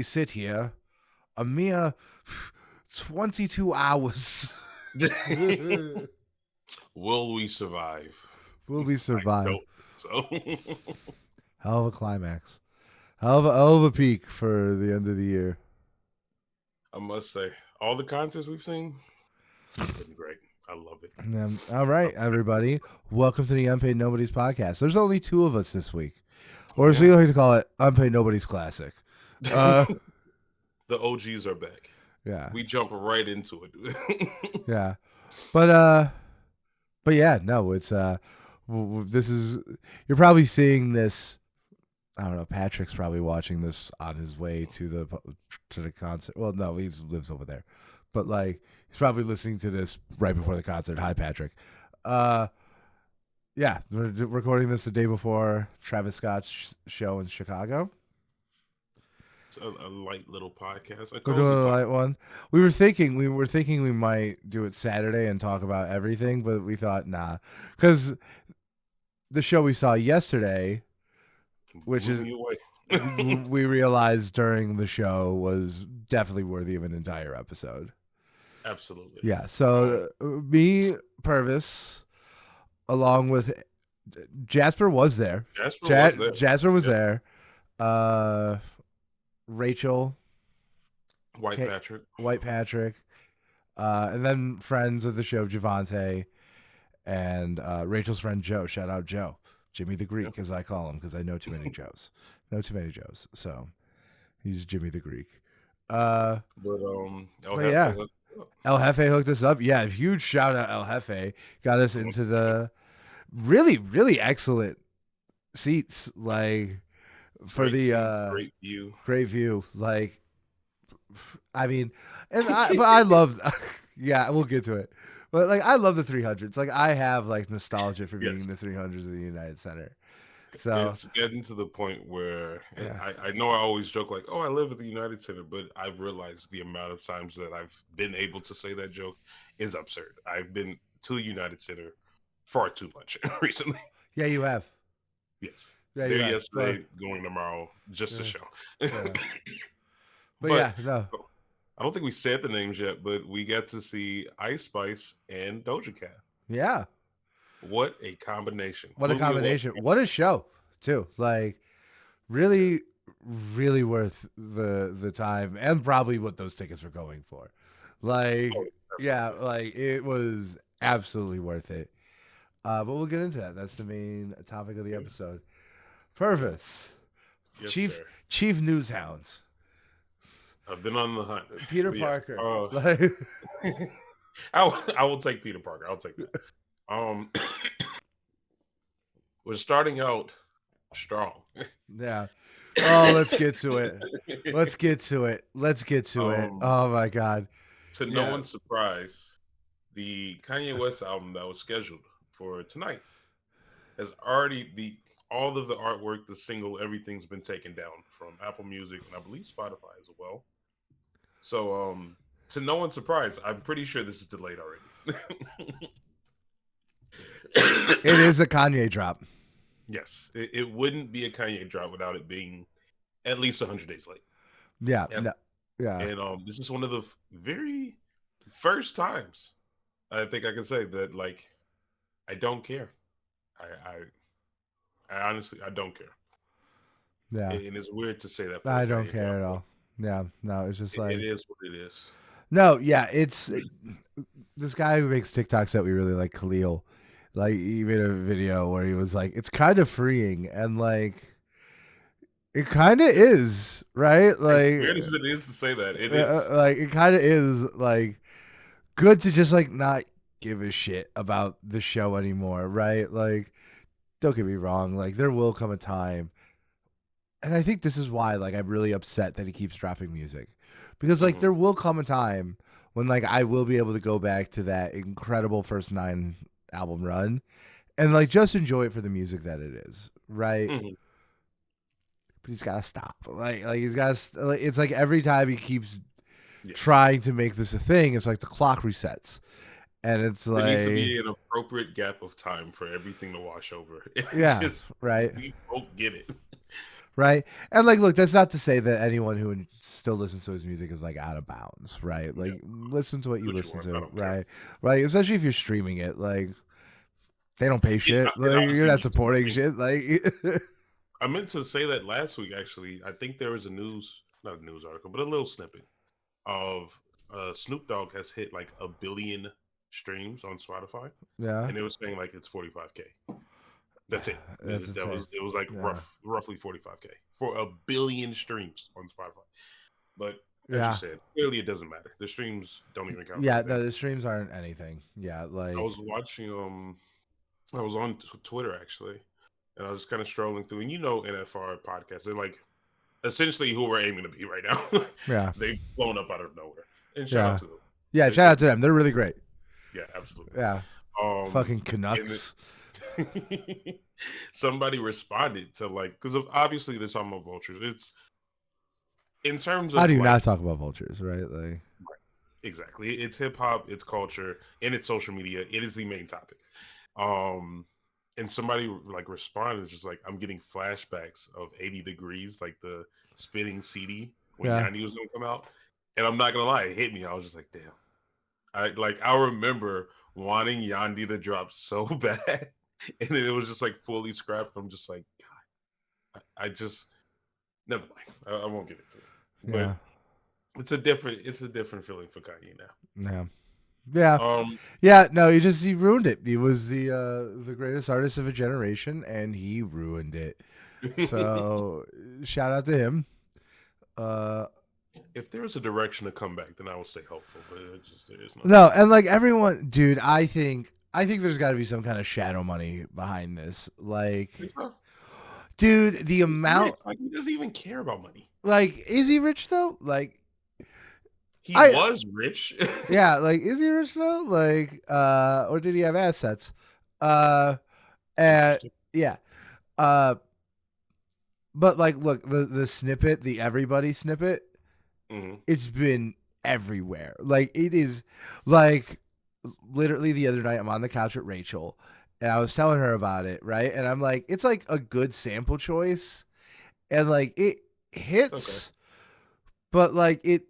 sit here a mere 22 hours. Will we survive? Will we survive? So Hell of a climax. Hell of a peak for the end of the year. I must say, all the concerts we've seen, been great. I love it. All right, everybody. Welcome to the Unpaid Nobody's podcast. There's only two of us this week. Or as we like to call it, Unpaid Nobody's Classic. The OGs are back. Yeah. We jump right into it. Yeah. But yeah, no, it's this is, you're probably seeing this. I don't know. Patrick's probably watching this on his way to the concert. Well, no, he lives over there, but like he's probably listening to this right before the concert. Hi, Patrick. Yeah, we're recording this the day before Travis Scott's show in Chicago. It's a light little podcast. We're doing a light one. We were thinking we might do it Saturday and talk about everything, but we thought nah, because the show we saw yesterday, which is we realized during the show, was definitely worthy of an entire episode. Absolutely. Yeah. So me, Purvis, along with Jasper was there. Jasper was there. Rachel, White Patrick, and then friends of the show, Javante, and Rachel's friend Joe. Shout out Joe, Jimmy the Greek, as I call him, because I know too many Joes. So he's Jimmy the Greek. But yeah, El Jefe hooked us up. Yeah, huge shout out El Jefe. Got us into the really, really excellent seats. Like for great view. Like, I mean, but I love. Yeah, we'll get to it. But like, I love the 300s. Like, I have like nostalgia for being in the 300s of the United Center. So it's getting to the point where I know I always joke like, oh, I live at the United Center, but I've realized the amount of times that I've been able to say that joke is absurd. I've been to the United Center far too much recently. Yeah, you have. Yes. There yesterday, going tomorrow, just to show. But no. I don't think we said the names yet, but we got to see Ice Spice and Doja Cat. Yeah. What a combination. What a show, too. Like, really, really worth the time, and probably what those tickets were going for. Like, like it was absolutely worth it. But we'll get into that. That's the main topic of the episode. Purvis, yes, Chief News Hounds. I've been on the hunt. Peter Parker. I will take Peter Parker. I'll take that. We're starting out strong. Yeah. Oh, let's get to it. Let's get to it. Oh my God. To no one's surprise, the Kanye West album that was scheduled for tonight has already all of the artwork, the single, everything's been taken down from Apple Music and I believe Spotify as well. So, to no one's surprise, I'm pretty sure this is delayed already. It is a Kanye drop. Yes, it wouldn't be a Kanye drop without it being at least 100 days late. Yeah, and this is one of the very first times I think I can say that, like, I don't care. I honestly, I don't care. Yeah, and it's weird to say that. I don't care at all. Yeah, no, it's just like it is what it is. No, yeah, it's this guy who makes TikToks that we really like, Khalil. Like, he made a video where he was like, "It's kind of freeing," and like, it kind of is, right? Like, as weird as it is to say that, it is. Like, it kind of is like good to just like not give a shit about the show anymore, right? Like, don't get me wrong, like there will come a time, and I think this is why like I'm really upset that he keeps dropping music, because like there will come a time when like I will be able to go back to that incredible first 9 album run and like just enjoy it for the music that it is, right? But he's gotta stop. Like he's gotta. Like, it's like every time he keeps trying to make this a thing, it's like the clock resets, and it's like there needs to be an appropriate gap of time for everything to wash over. Yeah, right. We won't get it. right? And like, look, that's not to say that anyone who still listens to his music is like out of bounds, right? Yeah, Like, listen to what do you what you listen want. I to, don't care. right? Like, especially if you're streaming it, like they don't pay shit. And Like, you're honestly, not me too. supporting shit. Like, I meant to say that last week. Actually, I think there was not a news article, but a little snippet of Snoop Dogg has hit like 1 billion streams on Spotify, yeah, and it was saying like it's 45K. That's it. that's That insane. was it was like Yeah, roughly 45K for 1 billion streams on Spotify. But as you yeah, said, clearly it doesn't matter. The streams don't even count for yeah. anything. No, the streams aren't anything. Yeah, I like, was watching I was on Twitter actually, and I was just kind of strolling through, and NFR podcasts, they're like essentially who we're aiming to be right now. yeah, They've blown up out of nowhere, and shout out yeah, to them. yeah. Shout They're out to them. They're really great. yeah, absolutely. Yeah, Um, fucking and Canucks. somebody responded to like because of obviously they're talking about vultures. It's in terms How of do you not like talk about vultures, right? Like, exactly, it's hip hop, it's culture, and it's social media. It is the main topic. Um, and somebody like responded just like I'm getting flashbacks of 80 Degrees, like the spinning CD when yeah, Yanni was gonna come out. And I'm not gonna lie, it hit me. I was just like, damn. I remember wanting Yandy to drop so bad, and then it was just like fully scrapped. I'm just like, God, I just never mind. I won't get into it. But yeah, it's a different feeling for Kanye yeah, yeah. now. Yeah, no, he ruined it. He was the greatest artist of a generation, and he ruined it. So shout out to him. Uh, If there was a direction to come back, then I would stay hopeful. But it just there is none. no, and like everyone, dude, I think there's got to be some kind of shadow money behind this. Like, Think so? dude, the He's rich. amount, Like he doesn't even care about money. like, is he rich though? Like, He I, was rich. yeah, like, is he rich though? Like, or did he have assets? Uh, and Interesting. yeah, uh, but like, look, the snippet, the everybody snippet, Hmm. it's been everywhere. Like it is like literally the other night I'm on the couch with Rachel and I was telling her about it, right? And I'm like, it's like a good sample choice and like it It's okay. hits, but like it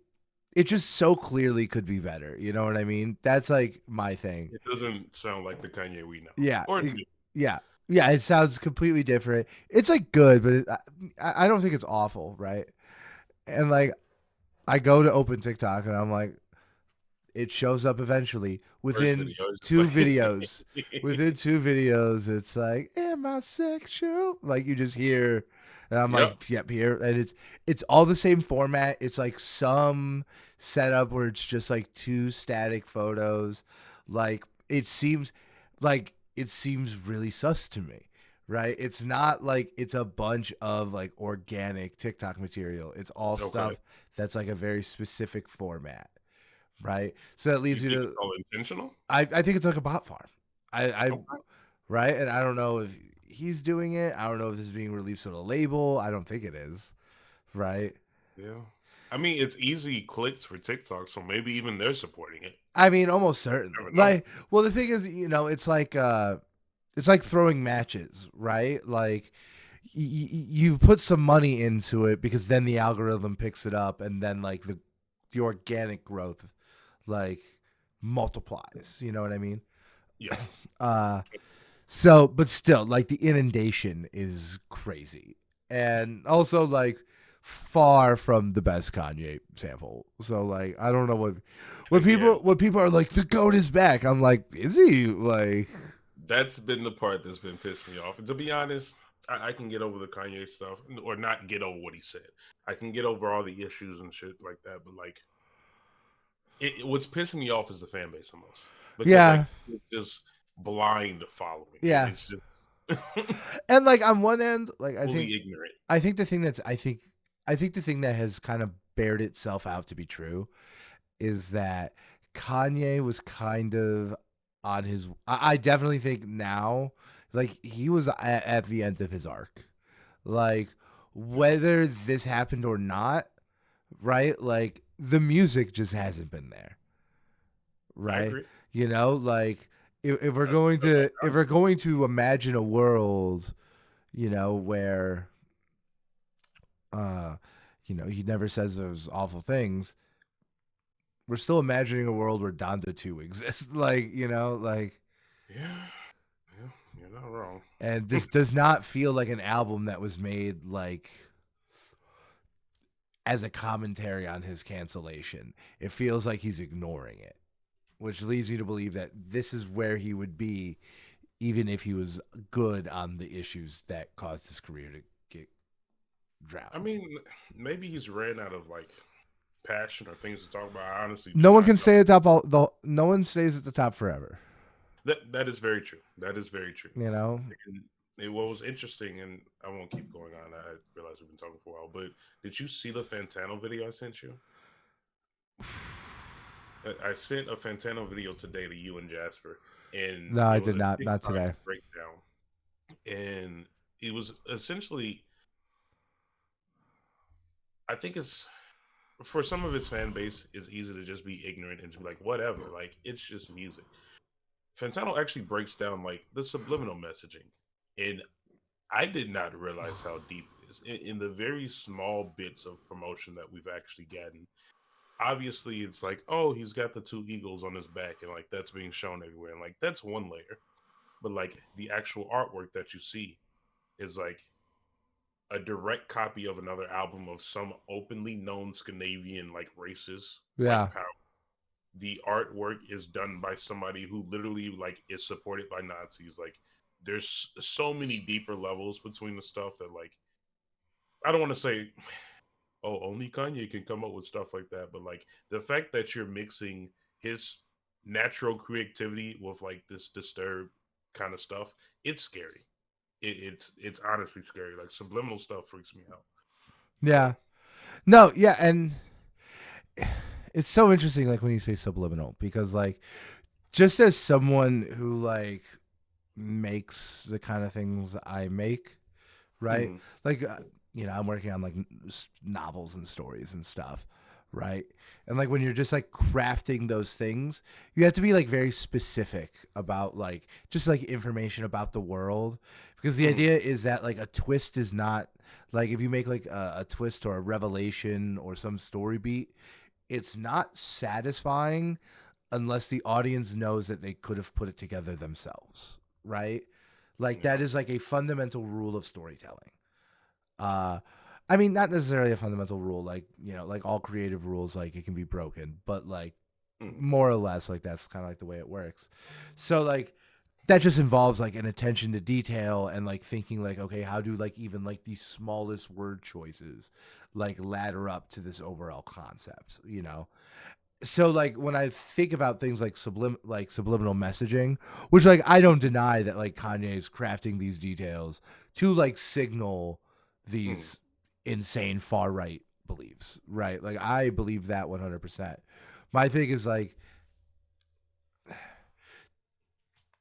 just so clearly could be better. You know what I mean? That's like my thing. It doesn't sound like the Kanye we know. Yeah. Or new. Yeah. Yeah, it sounds completely different. It's like good, but I don't think it's awful, right? And like I go to open TikTok and I'm like, it shows up eventually First within video is just two like videos. Within two videos, it's like, "Am I sexual?" Like you just hear, and I'm Yep. like, "Yep, here." And it's all the same format. It's like some setup where it's just like two static photos. Like it seems really sus to me. Right? It's not like it's a bunch of like organic TikTok material. It's all Okay. stuff that's like a very specific format, right? So that You leads me think it's to all intentional? I think it's like a bot farm. I Okay. right, and I don't know if he's doing it. I don't know if this is being released with a label. I don't think it is, right? Yeah. I mean, it's easy clicks for TikTok, so maybe even they're supporting it. I mean, almost certainly. Never know. Like, well, the thing is, it's like throwing matches, right? Like, you put some money into it because then the algorithm picks it up, and then like the organic growth like multiplies. You know what I mean? Yeah. Uh so but still like the inundation is crazy. And also like far from the best Kanye sample. So like I don't know what Again, people are like the goat is back. I'm like, is he? Like that's been the part that's been pissing me off. And to be honest, I can get over the Kanye stuff, or not get over what he said. I can get over all the issues and shit like that, but like, what's pissing me off is the fan base the most because like yeah, it's just blind following. yeah. It's just And like on one end, like fully ignorant. I think the thing that's I think the thing that has kind of bared itself out to be true is that Kanye was kind of on his. I definitely think now, like he was at the end of his arc. Like whether this happened or not, right? Like the music just hasn't been there, I right? agree. Like if we're That's going that's to iconic. imagine a world, where uh, he never says those awful things. We're still imagining a world where Donda 2 exists. Like, Yeah, yeah, you're not wrong. and this does not feel like an album that was made like as a commentary on his cancellation. It feels like he's ignoring it, which leads me to believe that this is where he would be even if he was good on the issues that caused his career to get I drowned. mean, maybe he's ran out of like passion or things to talk about. I honestly do No one not can know. stay at the top no one stays at the top forever, That is very true. That is very true. you know? And what was interesting, and I won't keep going on. I realize we've been talking for a while, but did you see the Fantano video I sent you? I sent a Fantano video today to you and Jasper, and No, I it was did a not. Not TikTok today. breakdown, and it was essentially, I think it's for some of his fan base, it's easy to just be ignorant and just be like, whatever, like it's just music. Fantano actually breaks down like the subliminal messaging, and I did not realize how deep it is in the very small bits of promotion that we've actually gotten. Obviously, it's like, oh, he's got the two eagles on his back, and like that's being shown everywhere, and like that's one layer. But like the actual artwork that you see is like a direct copy of another album of some openly known Scandinavian like racist Yeah. white power. The artwork is done by somebody who literally like is supported by Nazis. Like there's so many deeper levels between the stuff that like I don't want to say oh only Kanye can come up with stuff like that, but like the fact that you're mixing his natural creativity with like this disturbed kind of stuff, it's scary. It's honestly scary. Like subliminal stuff freaks me out. So Yeah. No, yeah, and it's so interesting like when you say subliminal because like just as someone who like makes the kind of things I make, right? mhm, Like, I'm working on like novels and stories and stuff, right? And like when you're just like crafting those things, you have to be like very specific about like just like information about the world because the mhm, idea is that like a twist is not like if you make like a twist or a revelation or some story beat, it's not satisfying unless the audience knows that they could have put it together themselves, right? Like that yeah, is like a fundamental rule of storytelling. Uh I mean not necessarily a fundamental rule like, like all creative rules like it can be broken, but like mhm, more or less like that's kind of like the way it works. So like that just involves like an attention to detail and like thinking like okay, how do like even like the smallest word choices like ladder up to this overall concept, so like when I think about things like subliminal messaging, which like I don't deny that like Kanye is crafting these details to like signal mhm. these insane far right beliefs, right? Like I believe that 100%. My thing is like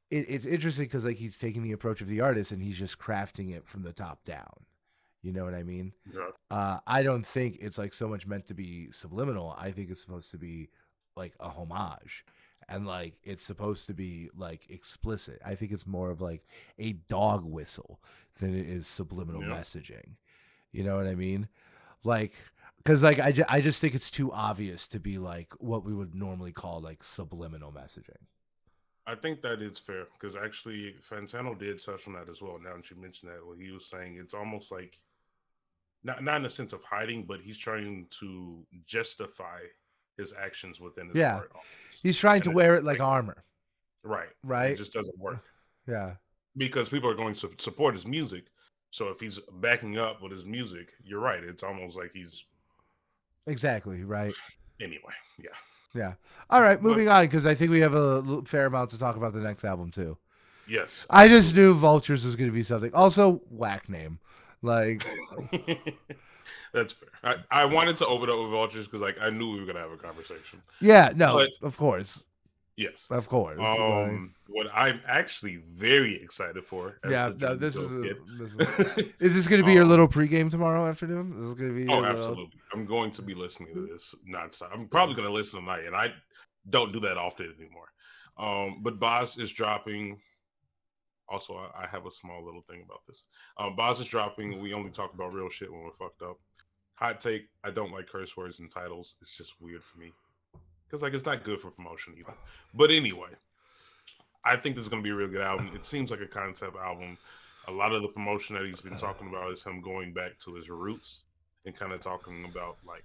it's interesting because like he's taking the approach of the artist and he's just crafting it from the top down. You know what I mean? Yeah, I don't think it's like so much meant to be subliminal. I think it's supposed to be like a homage and like it's supposed to be like explicit. I think it's more of like a dog whistle than it is subliminal yeah. messaging. You know what I mean? Like, because like I just think it's too obvious to be like what we would normally call like subliminal messaging. I think that is fair because actually Fantano did touch on that as well. Now that you mentioned that, what he was saying, it's almost like not in a sense of hiding, but he's trying to justify his actions within his Yeah, art, almost. he's trying And to it's wear just it like like armor, right, and it right? just doesn't work Yeah, because people are going to support his music. So if he's backing up with his music, you're right. It's almost like he's exactly, right. anyway. Yeah, Yeah. All right, but moving on because I think we have a fair amount to talk about the next album too. yes, I just absolutely. knew Vultures was going to be something. Also, whack name. Like, That's fair. I wanted to open up with vultures because like I knew we were gonna have a conversation. yeah, no, But of course, yes. of course. Like, What I'm actually very excited for as yeah, the no, Jordan this is Peele a. kid. This is, is this going to be your um little pregame tomorrow afternoon? This is going to be oh your little. absolutely. I'm going to be listening to this nonstop. I'm Yeah. probably gonna listen tonight and I don't do that often anymore. But Boss is dropping Also, I have a small little thing about this. Boz is dropping. We only talk about real shit when we're fucked up. Hot take: I don't like curse words in titles. It's just weird for me because like it's not good for promotion either. But anyway, I think this is going to be a real good album. It seems like a concept album. A lot of the promotion that he's been talking about is him going back to his roots and kind of talking about like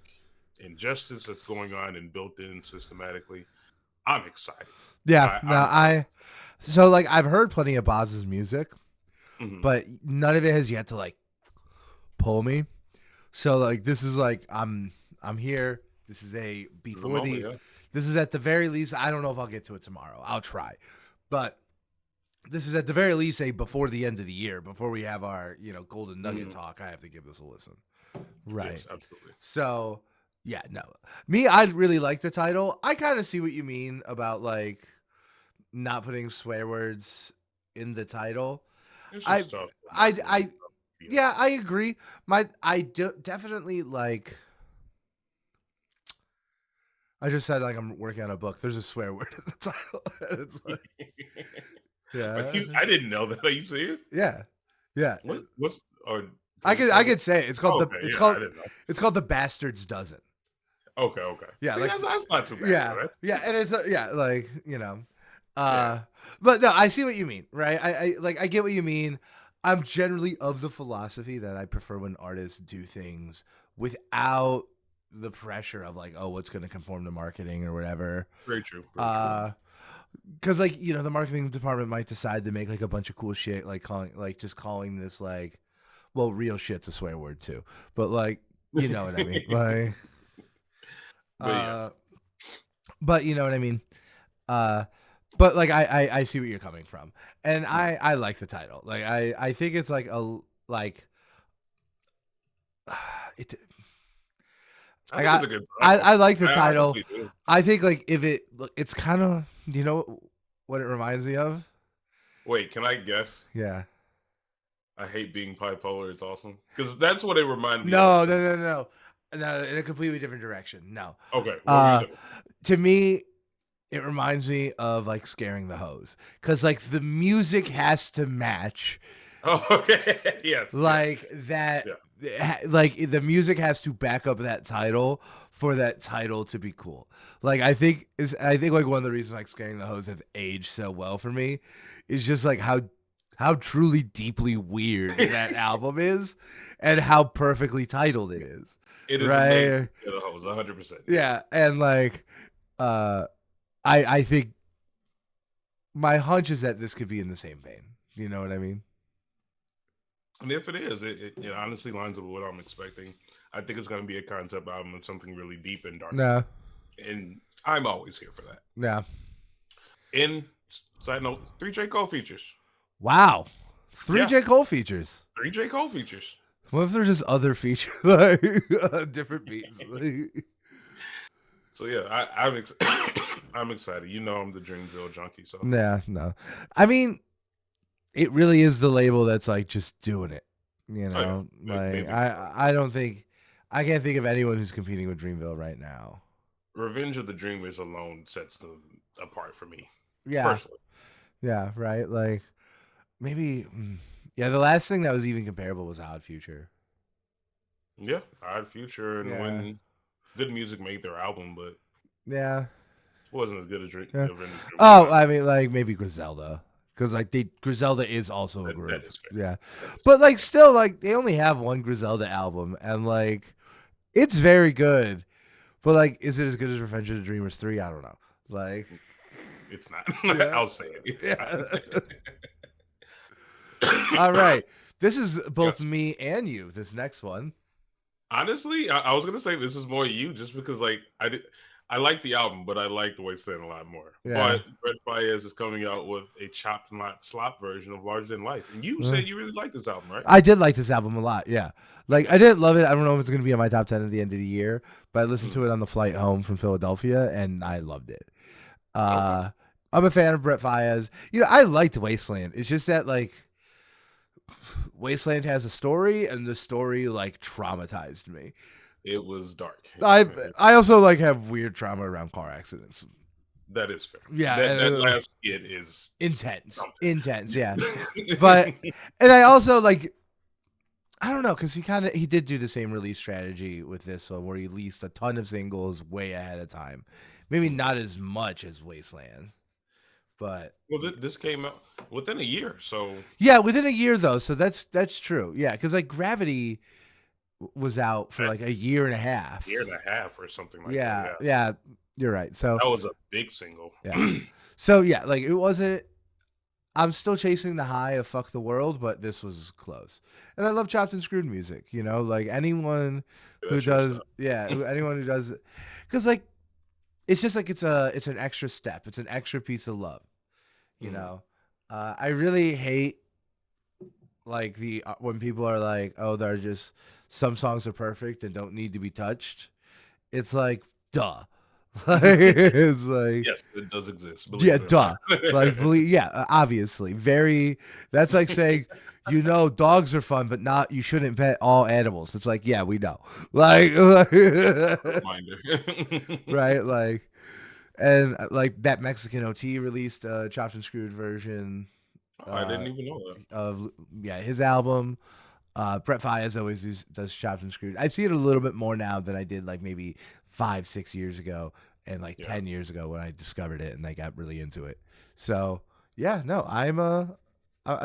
injustice that's going on and built in systematically. I'm excited. Yeah, no, I'm so like I've heard plenty of Boz's music, Mhm. but none of it has yet to like pull me. So like this is like I'm here. This is a The before moment, the yeah. this is at the very least. I don't know if I'll get to it tomorrow. I'll try, but this is at the very least a before the end of the year, before we have our golden nugget Mhm. talk. I have to give this a listen. Right. Yes, absolutely. So yeah, no, me, I really like the title. I kind of see what you mean about like not putting swear words in the title. It's I just tough for I marketing and I stuff. Yeah. yeah, I agree. Definitely like. I just said like I'm working on a book. There's a swear word in the title. And it's like, yeah, I didn't know that. Are you serious? yeah, yeah. What's or can I you could tell I me? could say it. Oh, okay, yeah, I didn't know. It's called the Bastards Dozen. Okay, okay. Yeah, See, like that's not too bad. yeah, Though. yeah, That's and okay. it's yeah, like Yeah. but no, I see what you mean, right? I get what you mean. I'm generally of the philosophy that I prefer when artists do things without the pressure of like, oh, what's going to conform to marketing or whatever. Very true. Very true. Because like the marketing department might decide to make like a bunch of cool shit, like calling this like, well, real shit's a swear word too, but like you know what I mean, like But yes. but you know what I mean. Uh, but like I see where you're coming from, and Mhm. I like the title. Like I think it's like a like it. I I think it's got a good title. I like the I title. honestly do. I think like if it's kind of what it reminds me of. Wait, can I guess? Yeah. I hate being bipolar. It's awesome because that's what it reminded me of No, to me. no, no, no, no. In a completely different direction. No. Okay, what were you Uh, thinking? to me, it reminds me of like scaring the hose because like the music has to match Oh, okay. Yes, yes, like that. yeah. Like the music has to back up that title for that title to be cool. Like I think like one of the reasons like scaring the hose have aged so well for me is just like how truly deeply weird that album is and how perfectly titled it is. It is amazing. Right? Yeah, the hose, 100%. Yes. Yeah, and like uh I think my hunch is that this could be in the same vein. You know what I mean? And if it is, it honestly lines up with what I'm expecting. I think it's going to be a concept album and something really deep and dark. No. And I'm always here for that. Yeah. In side note, 3 J Cole features. Wow. Three Yeah, J. Cole features. 3 J Cole features. What if there's just other features, like different beats? Like, So yeah, I'm excited. You know, I'm the Dreamville junkie. So nah, no. I mean, it really is the label that's like just doing it. You oh yeah, know, they like do so. I don't think I can't think of anyone who's competing with Dreamville right now. Revenge of the Dreamers alone sets them apart for me Yeah, personally. yeah, right. Like maybe, yeah. The last thing that was even comparable was Odd Future. Yeah, Odd Future and Yeah, when Good Music made their album, but yeah, it wasn't as good as yeah. Revenge of the Dreamers in Oh, my I opinion. mean, like maybe Griselda, because like Griselda is also a That group. is fair. Yeah, That is but like still, like they only have one Griselda album, and like it's very good. But like, is it as good as Revenge of the Dreamers 3? I don't know. Like, fair. It's not. yeah, I'll say it. It's yeah. not. All right, this is both Yes. me and you. This next one. Honestly, I was gonna say this is more you, just because like I like the album, but I like the Wasteland a lot more. Yeah. But Red Fires is coming out with a chopped not slop version of Larger Than Life, and you Uh, said you really like this album, right? I did like this album a lot. Yeah. Like Yeah. I didn't love it. I don't know if it's gonna be in my top 10 at the end of the year, but I listened to Mhm. it on the flight home from Philadelphia and I loved it. Okay. Uh, I'm a fan of Brett Faiyaz. I liked Wasteland. It's just that like Wasteland has a story, and the story like traumatized me. It was dark. I I also like have weird trauma around car accidents. That is fair. Yeah, That and last skit is intense, yeah. But something. and I also like I don't know because he did do the same release strategy with this one where he released a ton of singles way ahead of time. Maybe Mhm. not as much as Wasteland, but Well, this came out within a year, so yeah, within a year though. So that's true. Yeah, because like Gravity was out for a like a year and a year half. and a half or something like that. Yeah, Yeah, yeah, you're right. So that was a big single. yeah, so yeah, like it wasn't. I'm still chasing the high of "Fuck the World," but this was close. And I love chopped and screwed music. You know, like anyone who That's your does, stuff. yeah, anyone who does, because like it's just like it's an extra step. It's an extra piece of love. You Mhm. know, I really hate like the when people are like, oh, they're just some songs are perfect and don't need to be touched. It's like, duh. It's like, Yes, it does exist, believe yeah, it or not. duh. Like, yeah, obviously. Very, that's like saying, dogs are fun, but not, you shouldn't pet all animals. It's like, yeah, we know. Like, Reminder. right? Like, and like that Mexican OT released a chopped and screwed version Oh, I uh, didn't even know that. of, yeah, his album. Brett Fayez always does chopped and screwed. I see it a little bit more now than I did like maybe 5, 6 years ago and like Yeah, 10 years ago when I discovered it and I got really into it. So yeah, no,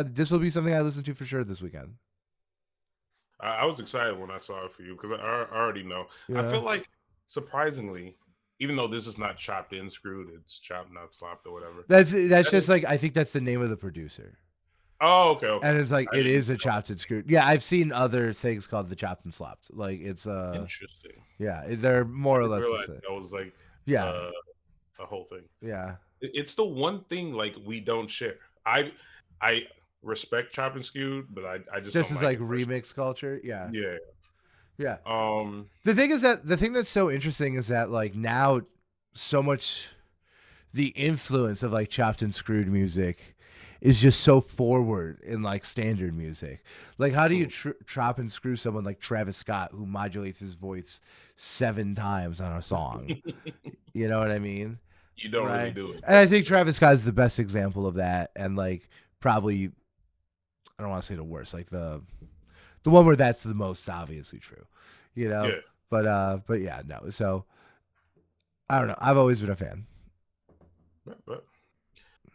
this will be something I listen to for sure this weekend. I was excited when I saw it for you because I already know. I Yeah, feel like surprisingly, even though this is not chopped and screwed, it's chopped not slopped or whatever. that's That is, just like I think that's the name of the producer, oh, okay, okay. and it's like I it didn't is a know. chopped and screwed. Yeah, I've seen other things called the chopped and slopped. Like it's Interesting. yeah, they're I more or didn't less the realize same. that was like Yeah, uh, a whole thing. yeah, It's the one thing like we don't share. I respect chopped and skewed, but I just just don't as like like it personally. remix culture. Yeah, Yeah. yeah. Um. The thing that's so interesting is that like now so much the influence of like chopped and screwed music is just so forward in like standard music. Like how do you mm, chop and screw someone like Travis Scott who modulates his voice 7 times on a song? You know what I mean? you don't really Right. do it. And I think Travis Scott is the best example of that and like probably I don't want to say the worst, like the one where that's the most obviously true. You know? Yeah. But yeah, no. So I don't know. I've always been a fan. But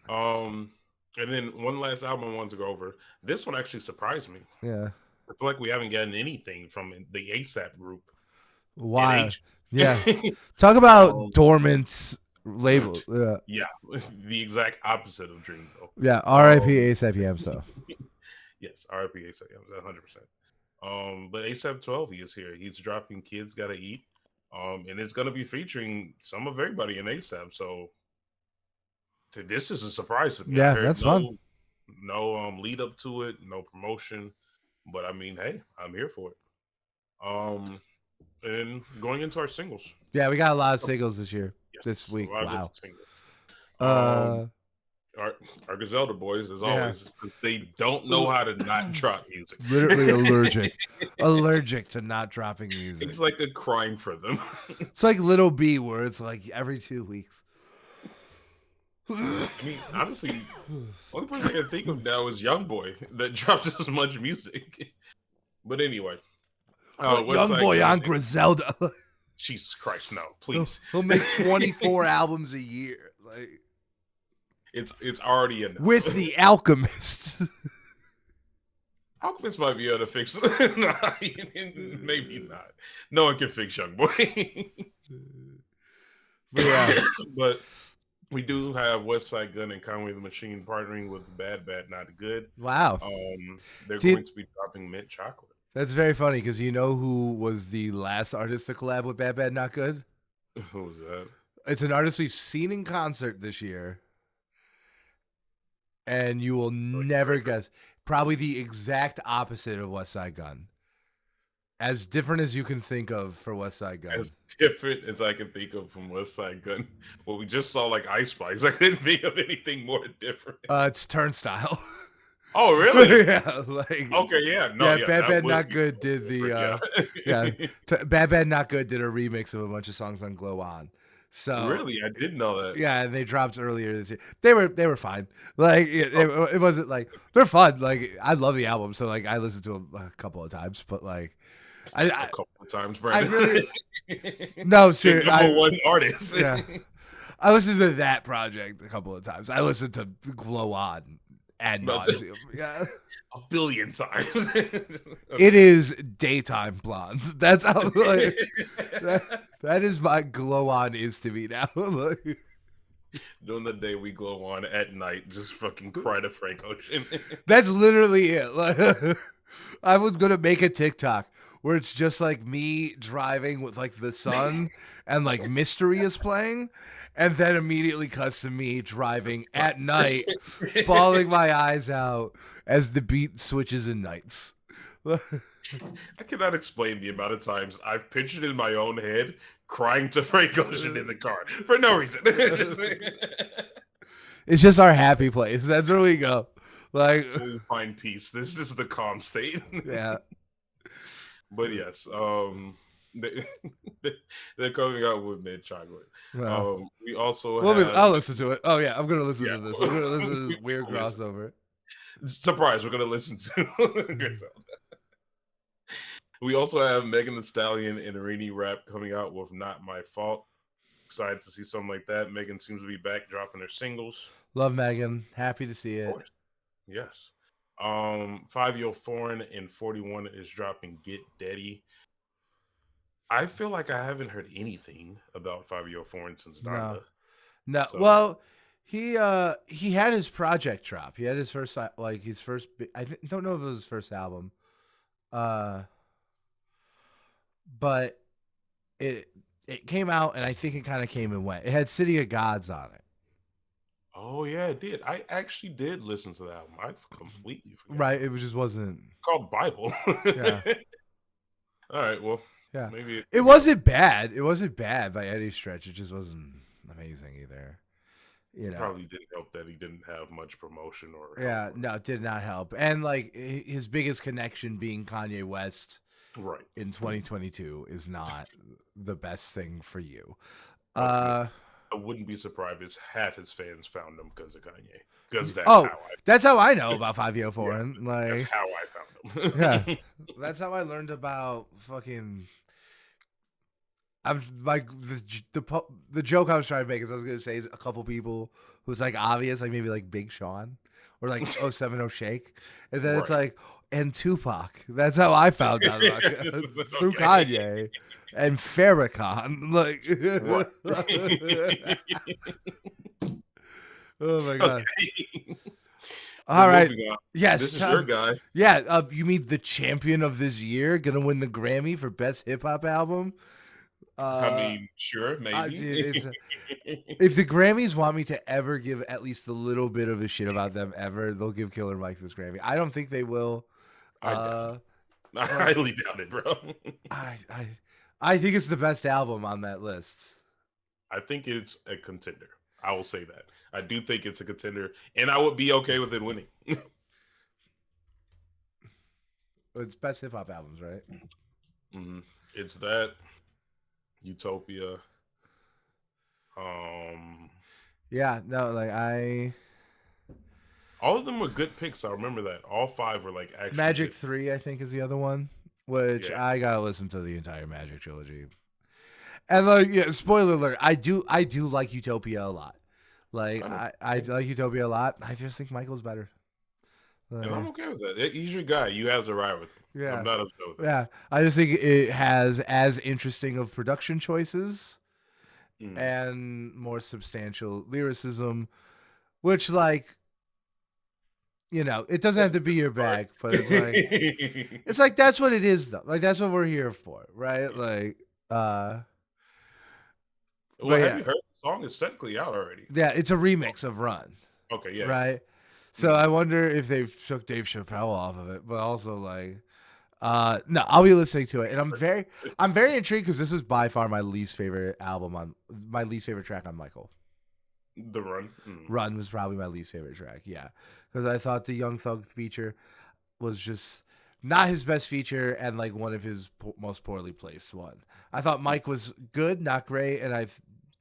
Um, and then one last album I wanted to go over. This one actually surprised me. Yeah. I feel like we haven't gotten anything from the ASAP group in Why? H. Yeah. Talk about um, dormant label. Yeah. yeah, the exact opposite of Dreamville. Yeah. R.I.P. Um, ASAP Yam so. yes, RIP ASAP, 100%. But ASAP 12, he is here. He's dropping Kids Gotta Eat. And it's gonna be featuring some of everybody in ASAP. So this is a surprise to me. I Yeah, heard that's fun. no lead up to it, no promotion, but I mean, hey, I'm here for it. Um, and going into our singles, Yeah, we got a lot of oh, singles this year. This yes, a week. lot of Wow. different singles. Um, Uh our our Griselda boys, as yeah. always, they don't know how to not drop music. Literally allergic. Allergic to not dropping It's music. like a crime for them. It's like Little B where it's like every 2 weeks. I mean, honestly, only person I can think of now is Young Boy that drops as much music. But anyway, Put West Young Side Boy Gun. on Griselda. Jesus Christ, no, he'll, please. he'll make 24 albums a year. Like It's already enough. with the Alchemist. Alchemist might be able to fix it. Nah, maybe not. No one can fix Young Boy. But yeah. But we do have West Side Gun and Conway the Machine partnering with Bad Bad Not Good. Wow. They're Did, going to be dropping Mint Chocolate. that's very funny because you know who was the last artist to collab with Bad Bad Not Good? Who was that? It's an artist we've seen in concert this year. And you will never guess. Probably the exact opposite of West Side Gun. As different as you can think of for West Side Gun. As different as I can think of from West Side Gun. Well, we just saw like Ice Spice. I couldn't think of anything more different. It's Turnstile. Oh, really? Yeah, like Okay, yeah, no, yeah, yeah, Bad that Bad would Not be Good more did different, the yeah. Bad Bad Not Good did a remix of a bunch of songs on Glow On. So Really, I didn't know that. yeah, they dropped earlier this year. They were fine. Like it wasn't like they're fun. Like I love the album, so like I listened to them a couple of times. But like I A I, couple of times, I Brandon. really no Your serious. number I one artist. yeah. I listened to that project a couple of times. I listened to Glow On ad About to- nauseum. Yeah. a billion times. It is daytime blondes. That's how like, that is my Glow On is to me now. Like, During the day we glow on, at night just fucking cry to Frank Ocean. that's literally it. Like, I was gonna make a TikTok where it's just like me driving with like the sun and like Mystery is playing, and then immediately cuts to me driving at night, bawling my eyes out as the beat switches in nights. I cannot explain the amount of times I've pictured in my own head crying to Frank Ocean in the car for no reason. It's just our happy place. That's where we go. Like, We find peace. This is the calm state. yeah. But yes, they, they're coming out with Mid Chocolate. Well, We also well, have I'll listen to it. Oh yeah, I'm gonna listen yeah. to this. I'm gonna listen to this weird Listen. crossover. Surprise! We're gonna listen to. Griselda. We also have Megan Thee Stallion and Arini Rap coming out with "Not My Fault." Excited to see something like that. Megan seems to be back dropping her singles. Love Megan. Happy to see Of it. course. Yes. 5 Year Foreign and 41 is dropping Get Daddy. I feel like I haven't heard anything about 5 Year Foreign since No, Donda. no. So Well, he had his project drop. He had his first like his first. Don't know if it was his first album. But it came out and I think it kind of came and went. It had City of Gods on it. oh yeah, it did. I actually did listen to the album. I completely forgot. Right. It just wasn't. It's called Bible. Yeah. All right. Well, Yeah. maybe It wasn't bad. It wasn't bad by any stretch. It just wasn't amazing either. You know. probably didn't help that he didn't have much promotion or Yeah, help. no, it did not help. And like his biggest connection being Kanye West Right. in 2022 is not the best thing for you. I wouldn't be surprised if half his fans found him because of Kanye. Because that's how I know about 504. Yeah, And that's like, how I found him. yeah, that's how I learned about fucking. I'm like the joke I was trying to make is I was gonna say a couple people who's like obvious, like maybe like Big Sean or like 070 Shake, and then it's Right. like and Tupac. That's how I found out about through Okay. Kanye and Farrakhan. Like, oh my god! Okay. All right, Moving on. yes, This is your guy. yeah. You mean the champion of this year gonna win the Grammy for best hip hop album? I mean, sure, maybe. Dude, if the Grammys want me to ever give at least a little bit of a shit about them ever, they'll give Killer Mike this Grammy. I don't think they will. I highly doubt it, bro. I think it's the best album on that list. I think it's a contender. I will say that. I do think it's a contender, and I would be okay with it winning. It's best hip hop albums, right? Mm-hmm. It's that Utopia. Yeah, no, like all of them were good picks. I remember that. All 5 were like actually Magic good. 3, I think, is the other one, which Yeah. I gotta listen to the entire Magic trilogy. And like, yeah, spoiler alert, I do like Utopia a lot. Like I like Utopia a lot. I just think Michael's better. And I'm okay with that. He's your guy. You have to ride with him. Yeah. I'm not upset with that. Yeah, I just think it has as interesting of production choices and more substantial lyricism, which, like, you know, it doesn't have to be your bag, but it's like that's what it is, though. Like that's what we're here for, right? Like, well, yeah. have you heard the song? It's technically out already. Yeah, it's a remix of Run. Okay, yeah. Right. So I wonder if they've took Dave Chappelle off of it, but also like, no, I'll be listening to it, and I'm very intrigued because this is by far my least favorite track on Michael. The Run. Run was probably my least favorite track. Yeah, because I thought the Young Thug feature was just not his best feature and like one of his most poorly placed one. I thought Mike was good, not great, and I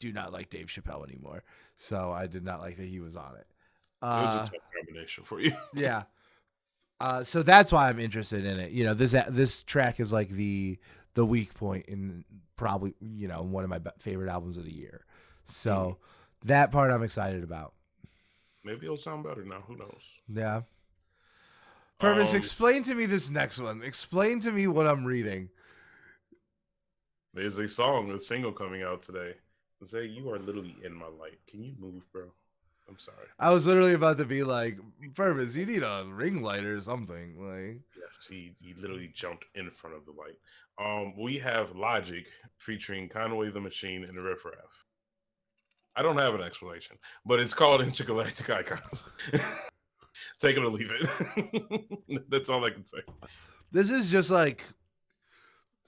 do not like Dave Chappelle anymore. So I did not like that he was on it. It was a tough combination for you. Yeah. So that's why I'm interested in it. This track is like the weak point in probably one of my favorite albums of the year. So that part I'm excited about. Maybe it'll sound better now. Who knows? Yeah. Purvis, explain to me this next one. Explain to me what I'm reading. There's a single coming out today. Say, you are literally in my light. Can you move, bro? I'm sorry. I was literally about to be like, Purvis, you need a ring light or something. Like, yes, he literally jumped in front of the light. We have Logic featuring Conway the Machine and the Riff Raff. I don't have an explanation, but it's called Intergalactic Icons. Take it or leave it. That's all I can say. This is just like,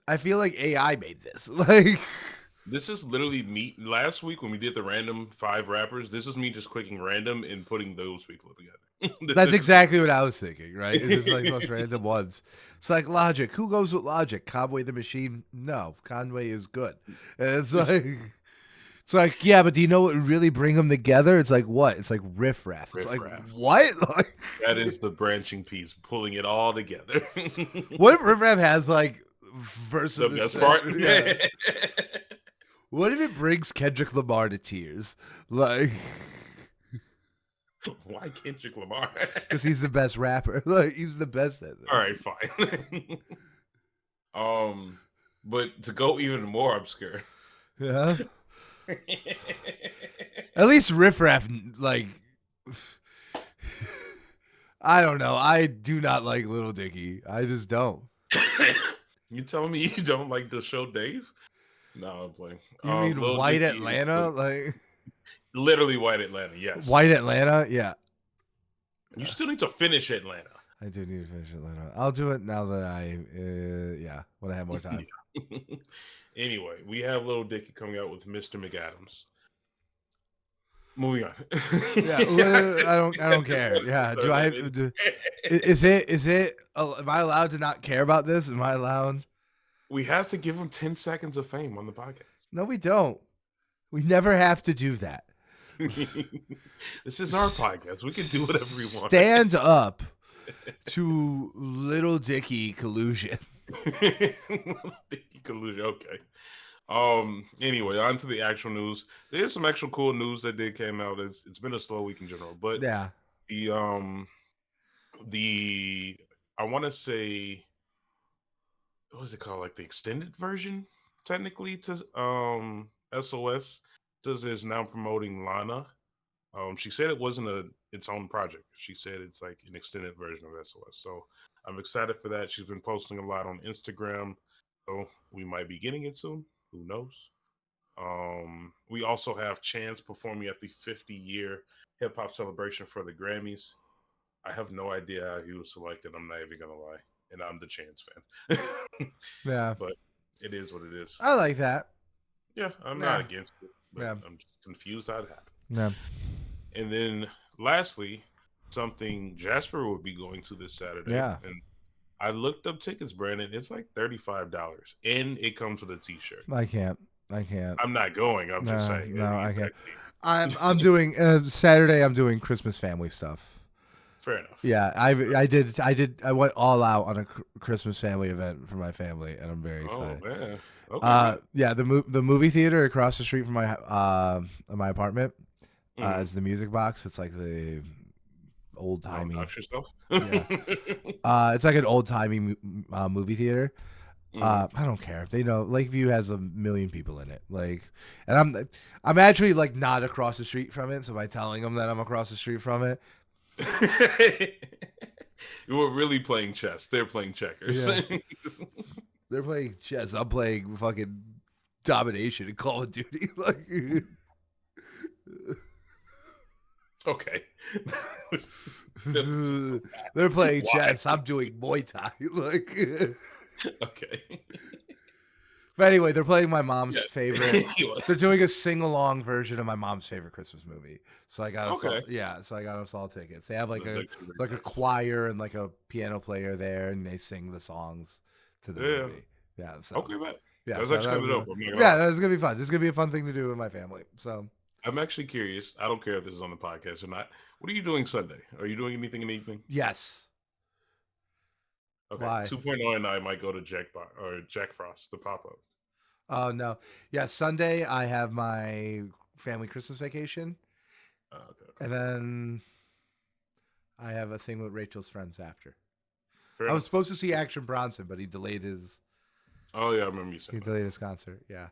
I feel like AI made this. Like, this is literally me. Last week when we did the random 5 rappers, this is me just clicking random and putting those people together. That's exactly what I was thinking, right? It's just like those random ones. It's like Logic. Who goes with Logic? Conway the Machine? No, Conway is good. And it's like, yeah, but do you know what would really bring them together? It's like what? It's like Riff Raff. It's like what? Like, that is the branching piece, pulling it all together. What if Riff Raff has like versus the best part? Yeah. What if it brings Kendrick Lamar to tears? Like, why Kendrick Lamar? Because he's the best rapper. Like, he's the best at this. All right, fine. But to go even more obscure, yeah. At least Riff Raff, like, I don't know. I do not like Lil Dicky. I just don't. You telling me you don't like the show Dave? No, I'm playing. You mean Lil White Dicky, Atlanta? Like, literally White Atlanta, yes. White Atlanta? Yeah. You still need to finish Atlanta. I do need to finish Atlanta. I'll do it now that when I have more time. Anyway, we have Lil Dicky coming out with Mr. McAdams. Moving on. Yeah, I don't care. Yeah, is it? Am I allowed to not care about this? Am I allowed? We have to give him 10 seconds of fame on the podcast. No, we don't. We never have to do that. This is our podcast. We can do whatever we want. Stand up to Little Dicky collusion. Dicky collusion. Okay. Anyway, on to the actual news. There's some actual cool news that came out. It's been a slow week in general, but yeah. The I want to say, what was it called? Like the extended version, technically, to SOS is now promoting Lana. She said it wasn't its own project. She said it's like an extended version of SOS. So I'm excited for that. She's been posting a lot on Instagram, so we might be getting it soon. Who knows? We also have Chance performing at the 50-year hip hop celebration for the Grammys. I have no idea how he was selected. I'm not even gonna lie, and I'm the Chance fan. Yeah, but it is what it is. I like that. Yeah, I'm not against it. But I'm just confused how it happened. Yeah. And then lastly, something Jasper will be going to this Saturday. Yeah. And I looked up tickets, Brandon. It's like $35, and it comes with a T-shirt. I can't. I'm not going. I'm just saying. No, I can't. I'm doing Saturday. I'm doing Christmas family stuff. Fair enough. Yeah, I went all out on a Christmas family event for my family, and I'm very excited. Oh man. Okay. Yeah, the movie theater across the street from my apartment is the Music Box. It's like the old timey. Yeah. It's like an old timey movie theater. I don't care. They know Lakeview has 1 million people in it. Like, and I'm actually like not across the street from it. So by telling them that I'm across the street from it, you were really playing chess. They're playing checkers. Yeah. They're playing chess. I'm playing fucking domination and Call of Duty. Like, okay. They're playing chess. I'm doing Muay Thai. Like, okay. But anyway, they're playing my mom's favorite. They're doing a sing-along version of my mom's favorite Christmas movie. So I got us so I got us all tickets. They have like a choir and like a piano player there, and they sing the songs to the movie. Yeah. So okay, man. Yeah, That's so actually that kind was of gonna, dope. I'm not gonna yeah, lie. that was gonna be fun. This is gonna be a fun thing to do with my family. So I'm actually curious. I don't care if this is on the podcast or not. What are you doing Sunday? Are you doing anything in the evening? yes. Okay, Why? 2.0 and I might go to Jack Frost, the pop up. Oh no. Yeah, Sunday I have my family Christmas vacation, Okay, okay. and then I have a thing with Rachel's friends after. Fair I was enough. supposed to see Action Bronson, but Oh yeah, I remember you he saying that. delayed his concert. Yeah.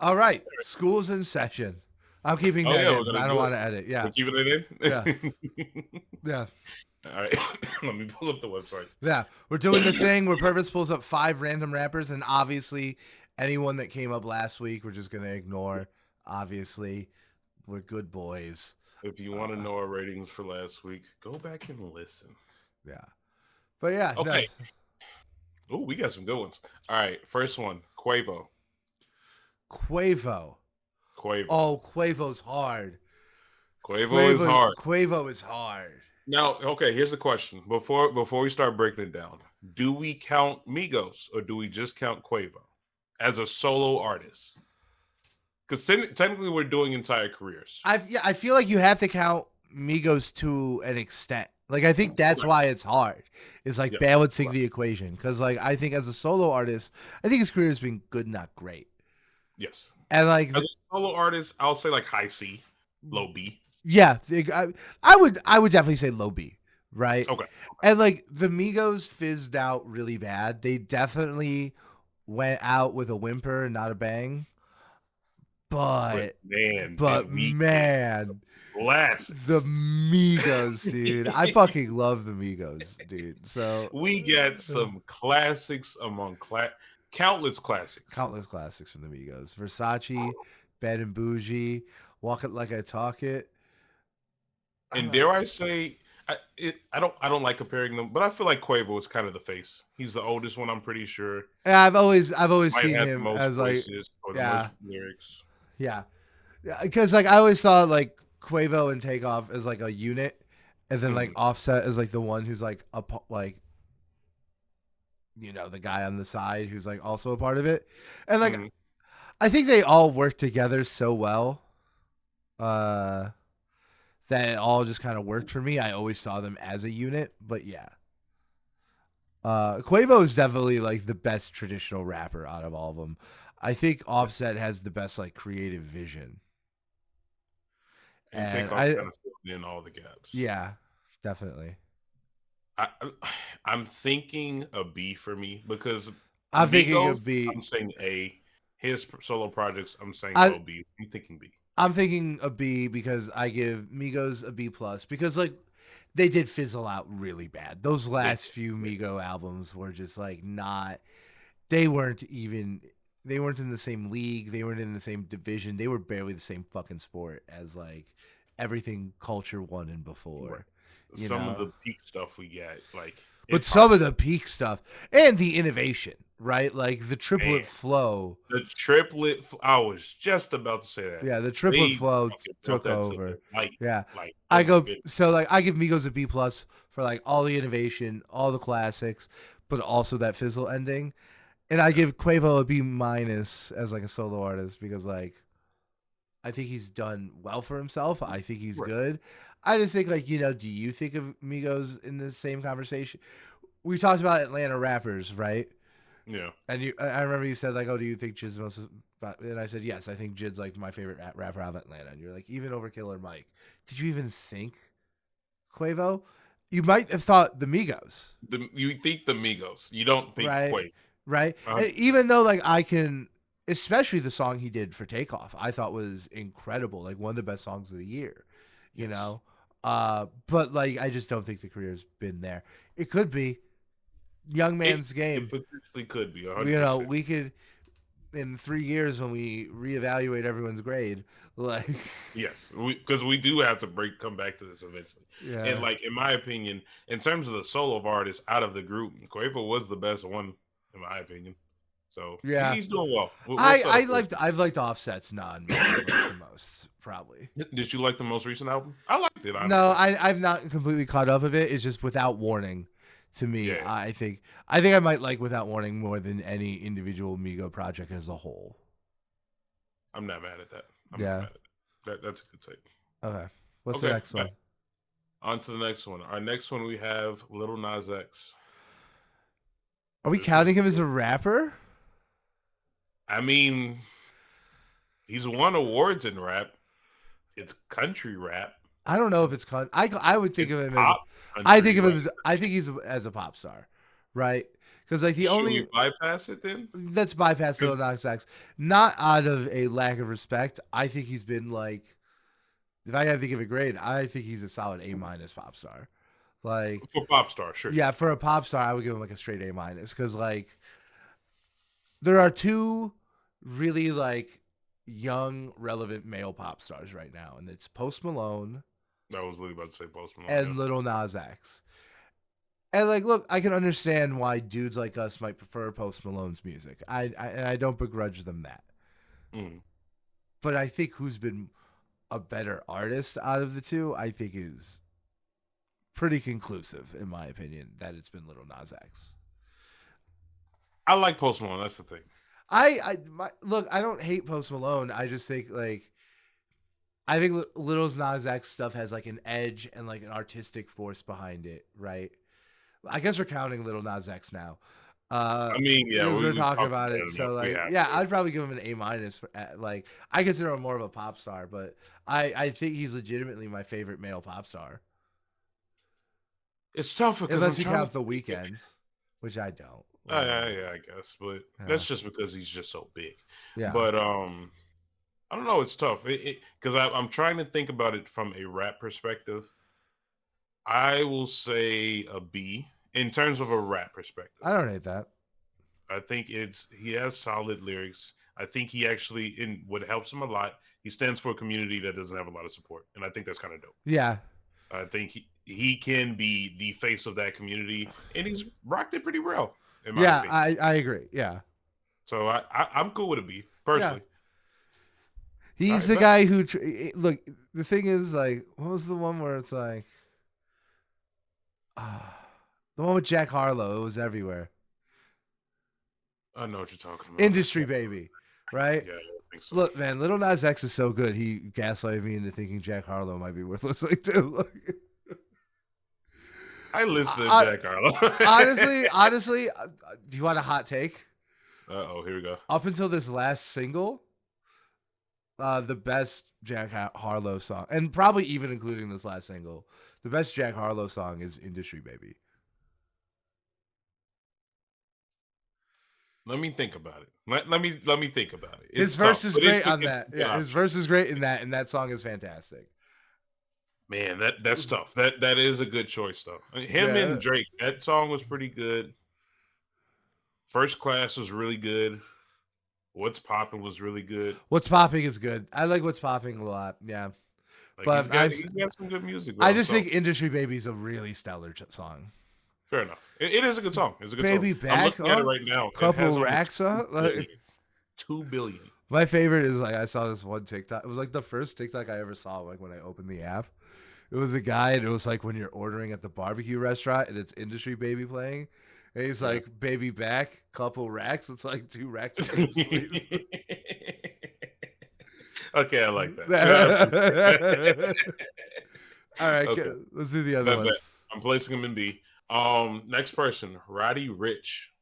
All right, school's in session. I'm keeping Oh that yeah, we're in. gonna I don't do want it. to edit. We're Yeah. keeping it Yeah. in. Yeah. All right, let me pull up the website. Yeah. We're doing the thing where Purvis pulls up 5 random rappers, and obviously anyone that came up last week, we're just gonna ignore. Obviously, we're good boys. If you want to know our ratings for last week, go back and listen. Yeah. But yeah, no. Okay. Oh, we got some good ones. All right, first one, Quavo. Quavo. Quavo. Oh, Quavo's hard. Quavo is hard. Quavo is hard. Now, okay, here's the question. Before we start breaking it down, do we count Migos or do we just count Quavo as a solo artist? Because technically we're doing entire careers. I feel like you have to count Migos to an extent. Like I think that's Correct. why it's hard. It's like Yes, balancing correct. the equation. Because like I think as a solo artist, I think his career has been good, not great. Yes. And like As a solo artist, I'll say like high C, low B. yeah, I would definitely say low B, right? Okay. And like the Migos fizzed out really bad. They definitely went out with a whimper and not a bang. But man, But did we get man, glasses. the Migos, dude. I fucking love the Migos, dude. So We got some classics among countless classics. countless classics from the Migos. Versace, Bad and Bougie, Walk It Like I Talk It. And dare I say, I don't like comparing them, but I feel like Quavo is kind of the face. He's the oldest one, I'm pretty sure. And I've always Might seen have the him most as like voices or the yeah, most lyrics. yeah, because like I always saw like Quavo and Takeoff as like a unit, and then like Mhm. Offset as like the one who's like like the guy on the side who's like also a part of it, and like Mhm. I think they all work together so well. That it all just kind of worked for me. I always saw them as a unit, but yeah. Quavo is definitely like the best traditional rapper out of all of them. I think Offset has the best like creative vision. And And Takeoff kind of filled in all the gaps. yeah, definitely. I, I'm thinking a B for me because I'm thinking Migos, of B. I'm saying A. His solo projects, I'm saying I low B. I'm thinking B. I'm thinking a B because I give Migos a B plus because like they did fizzle out really bad. Those last few Migo albums were just like not. They weren't even. They weren't in the same league. They weren't in the same division. They were barely the same fucking sport as like everything Culture One and before. Right. You Some of know? the peak stuff we got, like But it's some hard. of the peak stuff and the innovation, right? Like the triplet Man. flow. The triplet. I was just about to say that. Yeah, the triplet They flow fucking brought took that to over. the light. Yeah. Like, oh I my go goodness. so like I give Migos a B plus for like all the innovation, all the classics, but also that fizzle ending. And I give Quavo a B minus as like a solo artist because like I think he's done well for himself. I think he's Right. good. I just think like, do you think of Migos in the same conversation? We talked about Atlanta rappers, right? Yeah. And I remember you said like, "Oh, do you think Jid's most?" And I said, "Yes, I think Jid's like my favorite rapper out of Atlanta." And you're like, "Even over Killer Mike." Did you even think Quavo? You might have thought the Migos, You think the Migos. You don't think right? Quavo. Right. Uh-huh. And even though like I can, especially the song he did for Takeoff, I thought was incredible, like one of the best songs of the year. You Yes. know, but like I just don't think the career's been there. It could be young man's game. It potentially could be 100%. You know, we could in 3 years when we reevaluate everyone's grade, like Yes, because we do have to come back to this eventually. yeah, And like in my opinion, in terms of the solo of artists out of the group, Quavo was the best one in my opinion. So yeah. he's doing well. I've liked Offset's the most probably. Did you like the most recent album? I liked it honestly. No, I've not completely caught up of it. It's just Without Warning To me, Yeah, I think I might like Without Warning more than any individual Migo project as a whole. I'm not mad at that. I'm not Yeah. mad at that. That's a good take. Okay. What's the Okay, next one? on to the next one. Our next one we have Little Nas X. Are we This is, counting him as a rapper? I mean, he's won awards in rap. It's country rap. I don't know if it's I would think It's of him as pop country. Like, I think he's as a pop star, right? Because like the should we only bypass it then? let's bypass Lil 'Cause Nas X, not out of a lack of respect. I think he's been like, if I gotta think of a grade, I think he's a solid A minus pop star. Like, for pop star, sure, yeah. yeah, for a pop star, I would give him like a straight A minus because like there are two really like young relevant male pop stars right now, and it's Post Malone I was literally about to say Post Malone. and Yeah. Little Nas X. And like, look, I can understand why dudes like us might prefer Post Malone's music. And I don't begrudge them that. Mm. But I think who's been a better artist out of the two, I think is pretty conclusive in my opinion that it's been Little Nas X. I like Post Malone. That's the thing. Look, I don't hate Post Malone. I just think like I think Little Nas X stuff has like an edge and like an artistic force behind it, right? I guess we're counting Little Nas X now. I mean, yeah, Because we're we've talking talked about about it. it enough. So We like, have yeah, to. I'd probably give him an A minus. Like, I consider him more of a pop star, but I think he's legitimately my favorite male pop star, It's tough because I'm unless you trying to count the think. weekends, which I don't. Yeah, I guess, but Yeah, that's just because he's just so big. yeah. But I don't know. It's tough because I'm trying to think about it from a rap perspective. I will say a B in terms of a rap perspective. I don't hate that. I think he has solid lyrics. I think he actually in what helps him a lot. He stands for a community that doesn't have a lot of support, and I think that's kind of dope. Yeah, I think he can be the face of that community, and he's rocked it pretty well, in my yeah. opinion. I agree. Yeah, So I'm cool with a B yeah. personally. All He's right, the bet. guy who look. The thing is, like, what was the one where it's like, the one with Jack Harlow? It was everywhere. I know what you're talking about. Industry baby, right? Yeah, I think so. Look, man, Little Nas X is so good. He gaslighted me into thinking Jack Harlow might be worth listening to. I listen to I, Jack Harlow. honestly, do you want a hot take? Here we go. Up until this last single, the best Jack Harlow song, and probably even including this last single, the best Jack Harlow song is "Industry Baby." Let me think about it. Let me think about it. His It's verse tough, is but great it's on that. a good Yeah, his option. verse is great in that, and that song is fantastic. Man, that's tough. That is a good choice though. Him Yeah, and Drake, that song was pretty good. First Class was really good. What's Poppin' was really good. What's Popping is good. I like What's Popping a lot. Yeah, Like but he's got some good music by I just himself. think "Industry Baby" is a really stellar song. Fair enough. It is a good song. It's a good song. Baby I'm back, looking at it huh? right now. It has Couple almost racks, 2 huh? Like, billion. 2 billion. my favorite is like I saw this one TikTok. It was like the first TikTok I ever saw. Like when I opened the app, it was a guy, and it was like when you're ordering at the barbecue restaurant, and it's Industry Baby playing, and he's Yeah. like, "Baby back, couple racks." It's like 2 racks of ribs, please. Okay, I like that. I appreciate that. All right, Okay, let's do the other bet. ones. I'm placing him in B. Next person, Roddy Rich.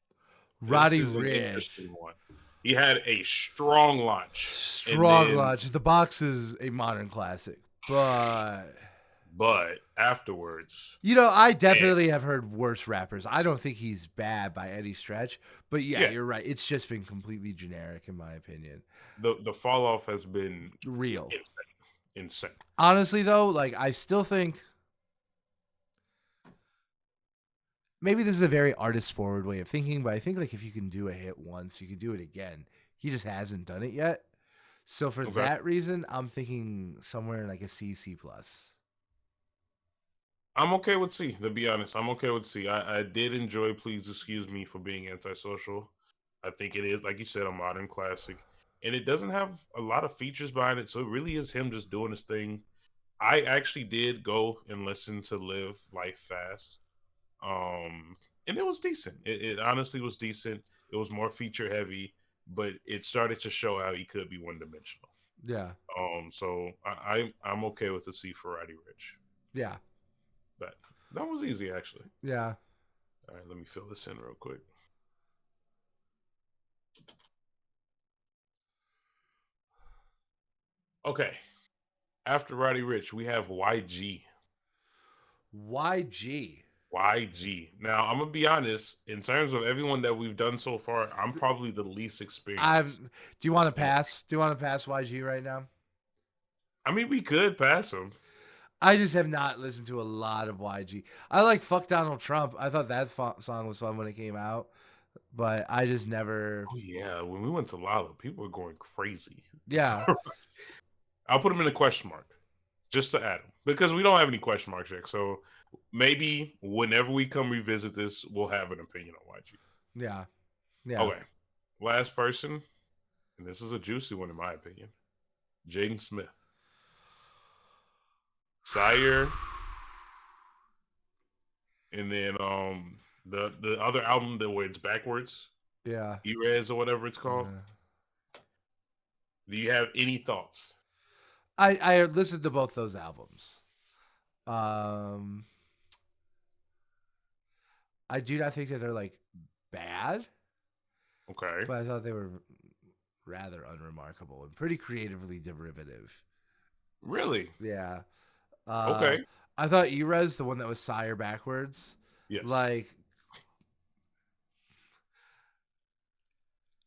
This Roddy is an Rich, interesting one. He had a strong launch, and strong then, launch. The box is a modern classic, but afterwards, I man, definitely have heard worse rappers. I don't think he's bad by any stretch, but yeah, yeah, you're right. It's just been completely generic, in my opinion. the fall off has been Real. insane. Honestly, though, like I still think maybe this is a very artist forward way of thinking, but I think like if you can do a hit once, you can do it again. He just hasn't done it yet. So for Okay, that reason, I'm thinking somewhere like a C plus. I'm okay with C. To be honest, I'm okay with C. I did enjoy Please Excuse Me for being antisocial. I think it is, like you said, a modern classic, and it doesn't have a lot of features behind it, so it really is him just doing his thing. I actually did go and listen to Live Life Fast. And it was decent. It honestly was decent. It was more feature heavy, but it started to show how he could be one dimensional. Yeah. So I'm okay with the C for Roddy Rich. Yeah. That that was easy actually. Yeah. All right, let me fill this in real quick. Okay, after Roddy Rich, we have YG. YG. YG. Now I'm gonna be honest. In terms of everyone that we've done so far, I'm probably the least experienced. Do you want to And pass? Do you want to pass YG right now? I mean, we could pass him. I just have not listened to a lot of YG. I like "Fuck Donald Trump." I thought that song was fun when it came out, but I just never. Oh yeah, when we went to Lala, people were going crazy. Yeah. I'll put him in a question mark just to add him because we don't have any question marks yet. So maybe whenever we come revisit this, we'll have an opinion on YG. Yeah. Yeah. Okay, last person, and this is a juicy one in my opinion. Jaden Smith, Sire, and then the other album that where it's backwards, Yeah. Erez or whatever it's called. Yeah. Do you have any thoughts? I listened to both those albums. Um, I do not think that they're like bad, Okay, but I thought they were rather unremarkable and pretty creatively derivative. really? Yeah. Uh, Okay, I thought Erez, the one that was Sire backwards, yes. like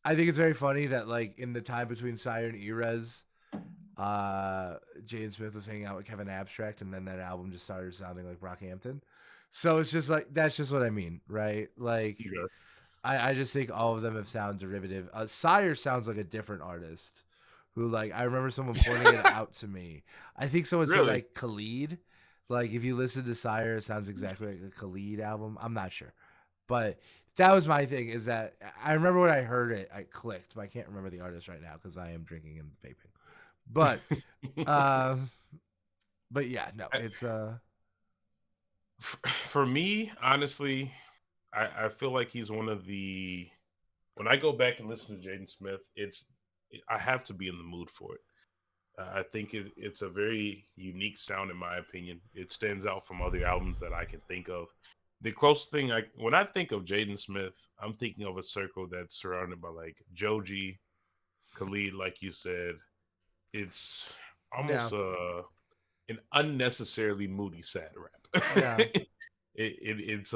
I think it's very funny that like in the time between Sire and Erez, Jaden Smith was hanging out with Kevin Abstract, and then that album just started sounding like Brockhampton. So it's just like that's just what I mean, right? Like Okay. I just think all of them have sound derivative. Sire sounds like a different artist who like I remember someone pointing it out to me. I think someone said Really? like Khalid. Like if you listen to Sire, it sounds exactly like a Khalid album. I'm not sure, but that was my thing. Is that I remember when I heard it, I clicked, but I can't remember the artist right now because I am drinking and vaping. But uh, but yeah, no, it's For me, honestly, I feel like he's one of the. When I go back and listen to Jaden Smith, I have to be in the mood for it. I think it's a very unique sound, in my opinion. It stands out from other albums that I can think of. The closest thing when I think of Jaden Smith, I'm thinking of a circle that's surrounded by like Joji, Khalid, like you said. It's yeah, almost an unnecessarily moody sad rap. yeah, It's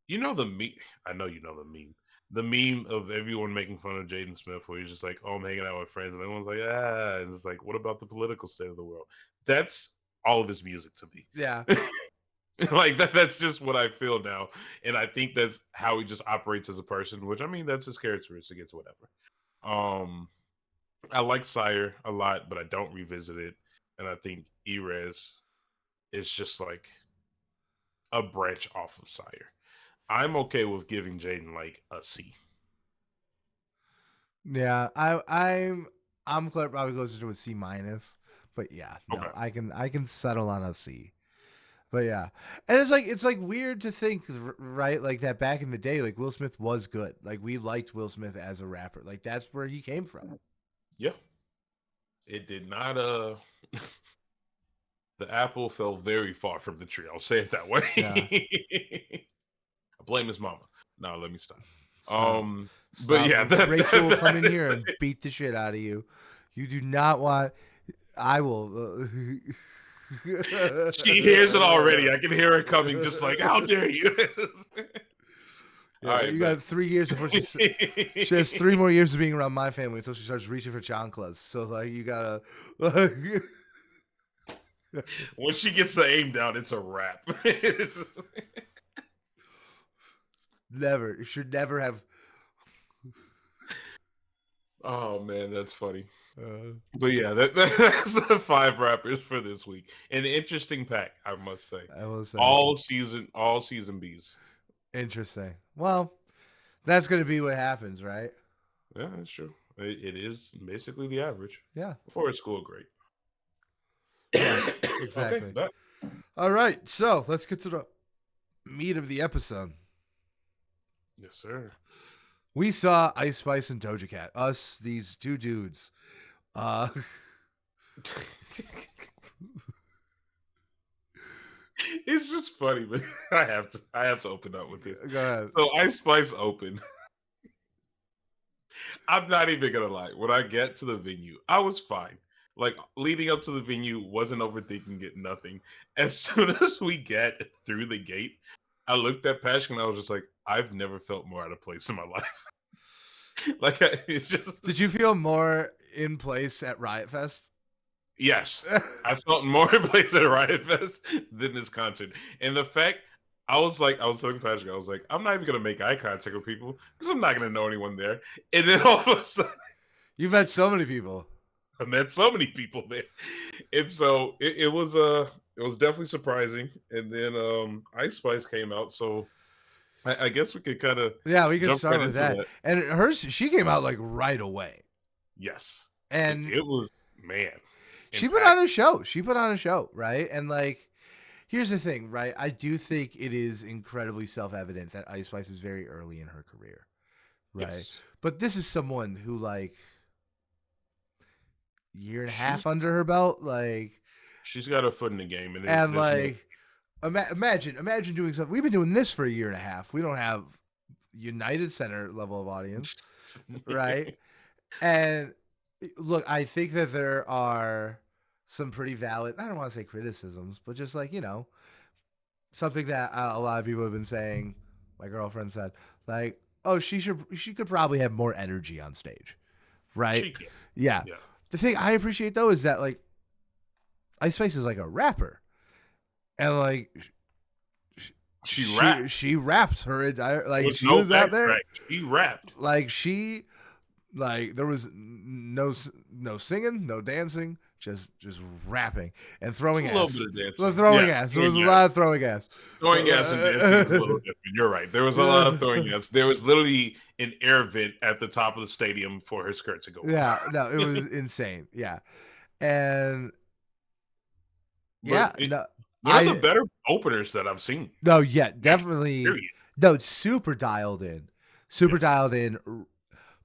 you know the meme. I know you know the meme. The meme of everyone making fun of Jaden Smith, where he's just like, "Oh, I'm hanging out with friends," and everyone's like, "Ah," and it's like, "What about the political state of the world?" That's all of his music to me. yeah, Like that's just what I feel now, and I think that's how he just operates as a person. Which I mean, that's his characteristic. It's whatever. Um, I like Sire a lot, but I don't revisit it, and I think Erez is just like a branch off of Sire. I'm okay with giving Jaden like a C. yeah. I'm probably closer to a C minus, but yeah, no, Okay. I can settle on a C. But yeah, and it's like weird to think, right? Like that back in the day, like Will Smith was good. Like we liked Will Smith as a rapper. Like that's where he came from. Yeah. It did not the apple fell very far from the tree. I'll say it that way. Yeah. I blame his mama. No, let me stop. Stop. But Stop. yeah, Rachel will come that in here is and beat the shit out of you. You do not want. I will. she hears it already. I can hear it coming, just like, how dare you? All Yeah, right, you bet. got 3 years before she has 3 more years of being around my family until she starts reaching for chanclas. So like you gotta Once she gets the aim down, it's a wrap. never. You should never have. Oh man, that's funny. Uh, But yeah, that's the five rappers for this week. An interesting pack, I must say. I will say All season B's. interesting. Well, that's gonna be what happens, right? Yeah, that's true. It is basically the average Yeah. for a school grade. Yeah. Okay, Exactly. bet. All right, so let's get to the meat of the episode. Yes, sir. We saw Ice Spice and Doja Cat. Us, these two dudes. Uh, It's just funny, but I have to open up with this. go ahead. So Ice Spice opened. I'm not even gonna lie. When I get to the venue, I was fine. Like leading up to the venue, wasn't overthinking it, nothing. As soon as we get through the gate, I looked at Patrick and I was just like, I've never felt more out of place in my life. Like it's just Did you feel more in place at Riot Fest? yes, I felt more in place at Riot Fest than this concert. And the fact I was like, I was telling Patrick, I was like, I'm not even gonna make eye contact with people because I'm not gonna know anyone there. And then all of a sudden, You've met so many people. I met so many people there, and so it was definitely surprising. And then Ice Spice came out, so I guess we could kind of Yeah, we could jump start right with into that. that. And hers, she came out like right away. Yes, And it was man. she put on a show. She put on a show, right? And like, here's the thing, right? I do think it is incredibly self-evident that Ice Spice is very early in her career, right? Yes, But this is someone who like year and a she's half under her belt, like, she's got her foot in the game, and and there's no like, imagine doing something. We've been doing this for a year and a half. We don't have United Center level of audience, right? And look, I think that there are some pretty valid, I don't want to say criticisms, but just like, something that a lot of people have been saying, my girlfriend said, like, oh, she could probably have more energy on stage, right? cheeky. Yeah. Yeah, The thing I appreciate though is that like Ice Spice is like a rapper, and like she rapped. she rapped her entire, like With she no was out there, backtrack. She rapped. like she, like there was no singing, no dancing, just rapping and throwing It's a little ass. bit of Well, dancing. throwing Yeah, ass. There was throwing a ass. lot of throwing ass. Throwing ass and dancing is a little different. You're right. There was a lot of throwing ass. There was literally an air vent at the top of the stadium for her skirt to go Yeah, up. no, it was insane. Yeah, and But yeah, no, one of the I better openers that I've seen. no, yeah, definitely. Period. No, it's super dialed in, super Yes. dialed in,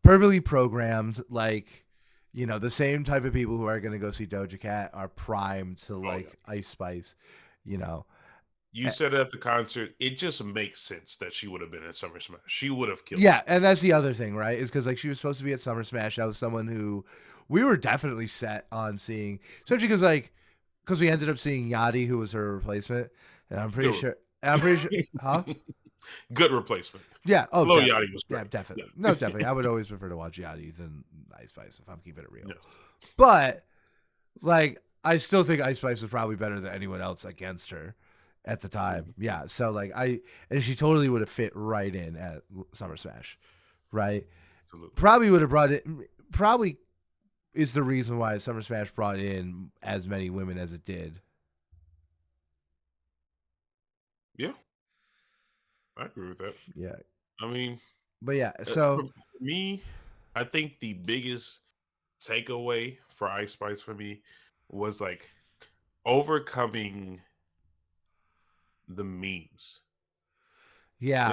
perfectly programmed. Like, the same type of people who are going to go see Doja Cat are primed to Oh yeah. like Ice Spice. You know, You Eh, said it at the concert. It just makes sense that she would have been in Summer Smash. She would have killed it. yeah, and that's the other thing, right? Is because like she was supposed to be at Summer Smash. That was someone who we were definitely set on seeing, especially because we ended up seeing Yachty, who was her replacement, and Good. I'm pretty sure, huh? Good replacement. Yeah. Oh, Lil Yachty was yeah, great. Yeah. definitely. No, definitely. I would always prefer to watch Yachty than Ice Spice if I'm keeping it real. Yes. But like, I still think Ice Spice was probably better than anyone else against her at the time. Mhm. Yeah. So like, and she totally would have fit right in at Summer Smash, right? Absolutely. Probably would have brought it. Probably is the reason why Summer Smash brought in as many women as it did. Yeah, I agree with that. Yeah. I mean, But yeah. for So me, I think the biggest takeaway for Ice Spice for me was like overcoming the memes. yeah,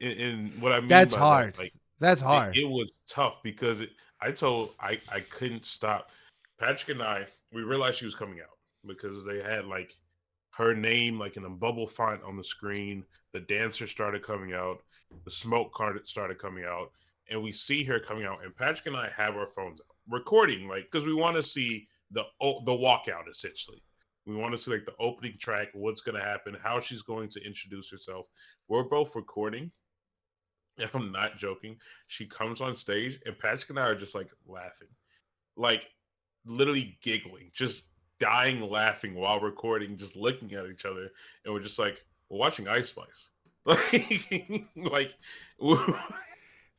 And what I mean that's by that, hard. like That's hard. it was tough because I couldn't stop. Patrick and I, we realized she was coming out because they had like her name like in a bubble font on the screen. The dancer started coming out, the smoke card started coming out, and we see her coming out. And Patrick and I have our phones out, recording like because we want to see the walkout essentially. We want to see like the opening track, what's going to happen, how she's going to introduce herself. We're both recording, and I'm not joking. She comes on stage, and Patrick and I are just like laughing, like literally giggling, just dying laughing while recording, just looking at each other, and we're just like we're watching Ice Spice, like we're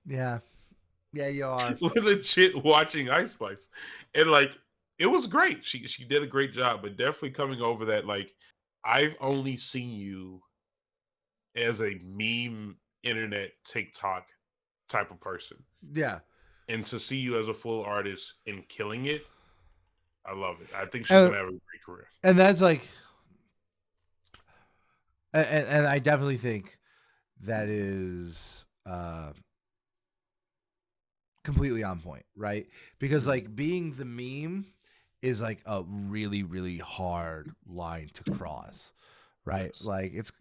Yeah. Yeah, you are. legit watching Ice Spice, and like it was great. She did a great job, but definitely coming over that like I've only seen you as a meme internet TikTok type of person. Yeah. And to see you as a full artist and killing it, I love it. I think she's And, gonna have a great career. and that's like And I definitely think that is completely on point, right? Because Mhm. like being the meme is like a really really hard line to cross, right? Yes. Like it's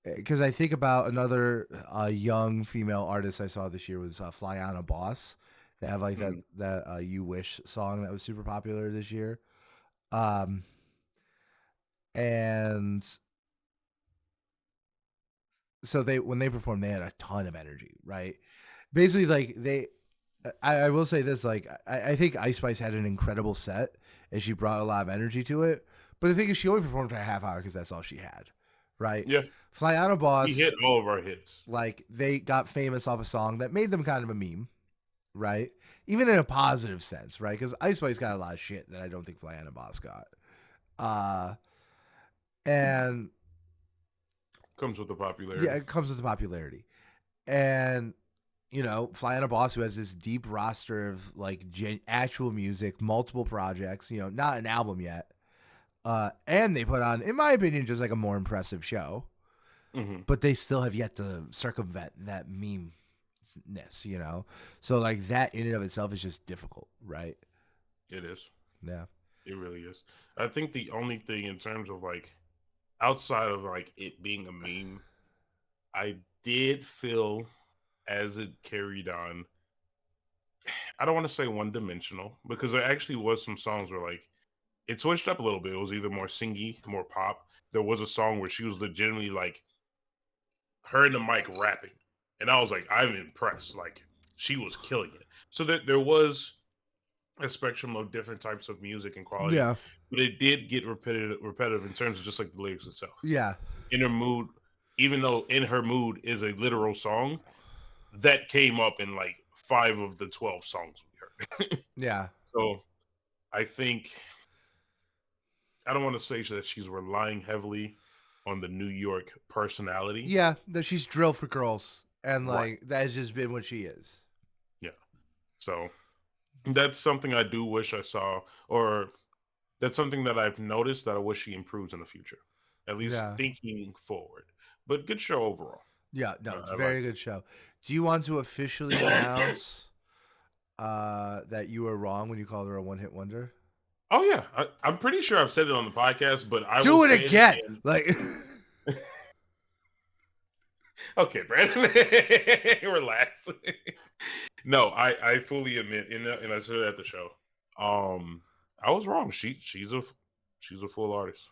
because I think about another young female artist I saw this year was Flyana Boss. They have like Mhm. that "You Wish" song that was super popular this year, um, and so they when they performed, they had a ton of energy, right? Basically, like I will say this, like I think Ice Spice had an incredible set, and she brought a lot of energy to it. But the thing is, she only performed for a half hour because that's all she had, right? Yeah. Flyana We Boss, hit all of our hits. like they got famous off a song that made them kind of a meme, right? Even in a positive sense, right? Because Ice Spice got a lot of shit that I don't think Flyana Boss got. Uh, and Comes with the yeah, popularity. it comes with the popularity. And Fly on a Boss, who has this deep roster of like actual music, multiple projects, not an album yet. And they put on, in my opinion, just like a more impressive show, Mhm. but they still have yet to circumvent that meme ness. So like that in and of itself is just difficult, right? It is. Yeah. It really is. I think the only thing in terms of like outside of like it being a meme, I did feel as it carried on. I don't want to say one dimensional because there actually was some songs where like it switched up a little bit. It was either more singy, more pop. There was a song where she was legitimately like her in the mic rapping, and I was like, I'm impressed. Like she was killing it. So that there was a spectrum of different types of music and quality, Yeah. but it did get repetitive in terms of just like the lyrics itself. Yeah. In her mood, even though in her mood is a literal song that came up in like 5 of the 12 songs we heard. Yeah. So I think I don't want to say that she's relying heavily on the New York personality. Yeah. That she's drilled for girls. And Right. like that has just been what she is. Yeah. So that's something I do wish I saw, or that's something that I've noticed that I wish she improves in the future. At least Yeah. thinking forward. But good show overall. Yeah. No, it's a I like very it. good show. Do you want to officially announce that you were wrong when you called her a one hit wonder? Oh yeah, I'm pretty sure I've said it on the podcast, but I will Do it say it again. again. Like, Okay, Brandon, relax. No, I fully admit, and I said it at the show. Um, I was wrong. She's a full artist.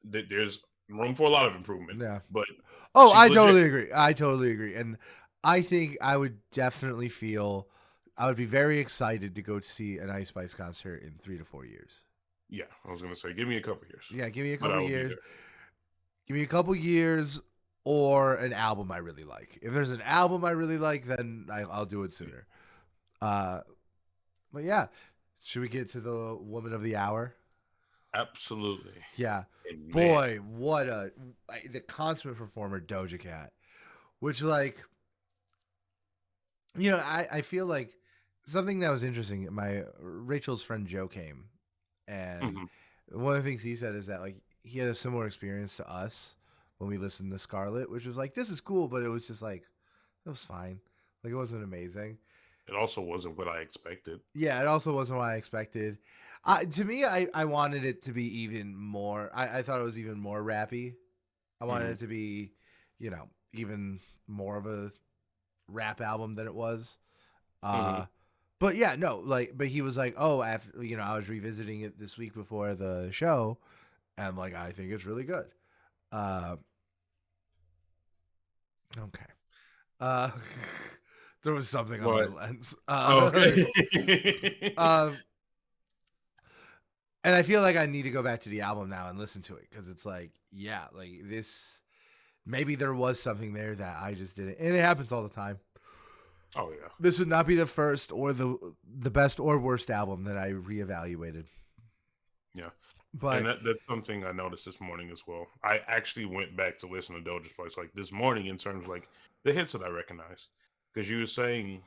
There's room for a lot of improvement, yeah. but Oh, she's I legit. totally agree. I totally agree. And I think I would definitely feel, I would be very excited to go to see an Ice Spice concert in 3 to 4 years. Yeah, I was gonna say, give me a couple years, Yeah, give me a but I couple will be years. there. Give me a couple years or an album I really like. If there's an album I really like, then I'll do it sooner. Uh, but yeah, should we get to the woman of the hour? Absolutely, Yeah, and man, boy, what the consummate performer Doja Cat. Which like I feel like something that was interesting. My Rachel's friend Joe came, and mhm, one of the things he said is that like he had a similar experience to us when we listened to Scarlet, which was like this is cool, but it was just like it was fine. Like it wasn't amazing. it also wasn't what I expected. Yeah, it also wasn't what I expected. To me, I wanted it to be even more. I thought it was even more rappy. I wanted Hmm. it to be, even more of a rap album than it was. Hmm. Uh, but yeah, no, like, but he was like, oh, after I was revisiting it this week before the show, and like, I think it's really good. Uh, okay. Uh, there was something on my What? lens. Oh, okay. Um, and I feel like I need to go back to the album now and listen to it because it's like, yeah, like this. Maybe there was something there that I just didn't, and it happens all the time. Oh yeah, This would not be the first or the best or worst album that I reevaluated. yeah. And But that's something I noticed this morning as well. I actually went back to listen to Doja's Place like this morning in terms of like the hits that I recognize. Because you were saying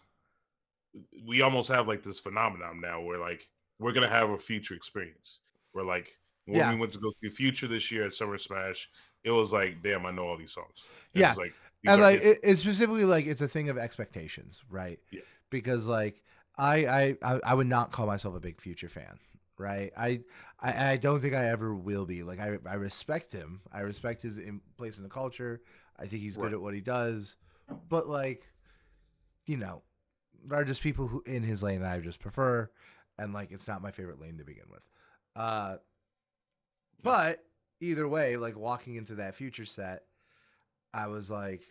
we almost have like this phenomenon now where like we're gonna have a future experience where like When we Yeah. went to go see Future this year at Summer Smash, it was like, damn, I know all these songs. It's Yeah. just like these And are like hits. it's specifically like it's a thing of expectations, right? Yeah, Because like I would not call myself a big Future fan, right? I don't think I ever will be. Like I respect him. I respect his place in the culture. I think he's good right. at what he does. But like, you know, there are just people who in his lane that I just prefer, and like it's not my favorite lane to begin with. Uh, Yeah. but either way, like walking into that Future set, I was like,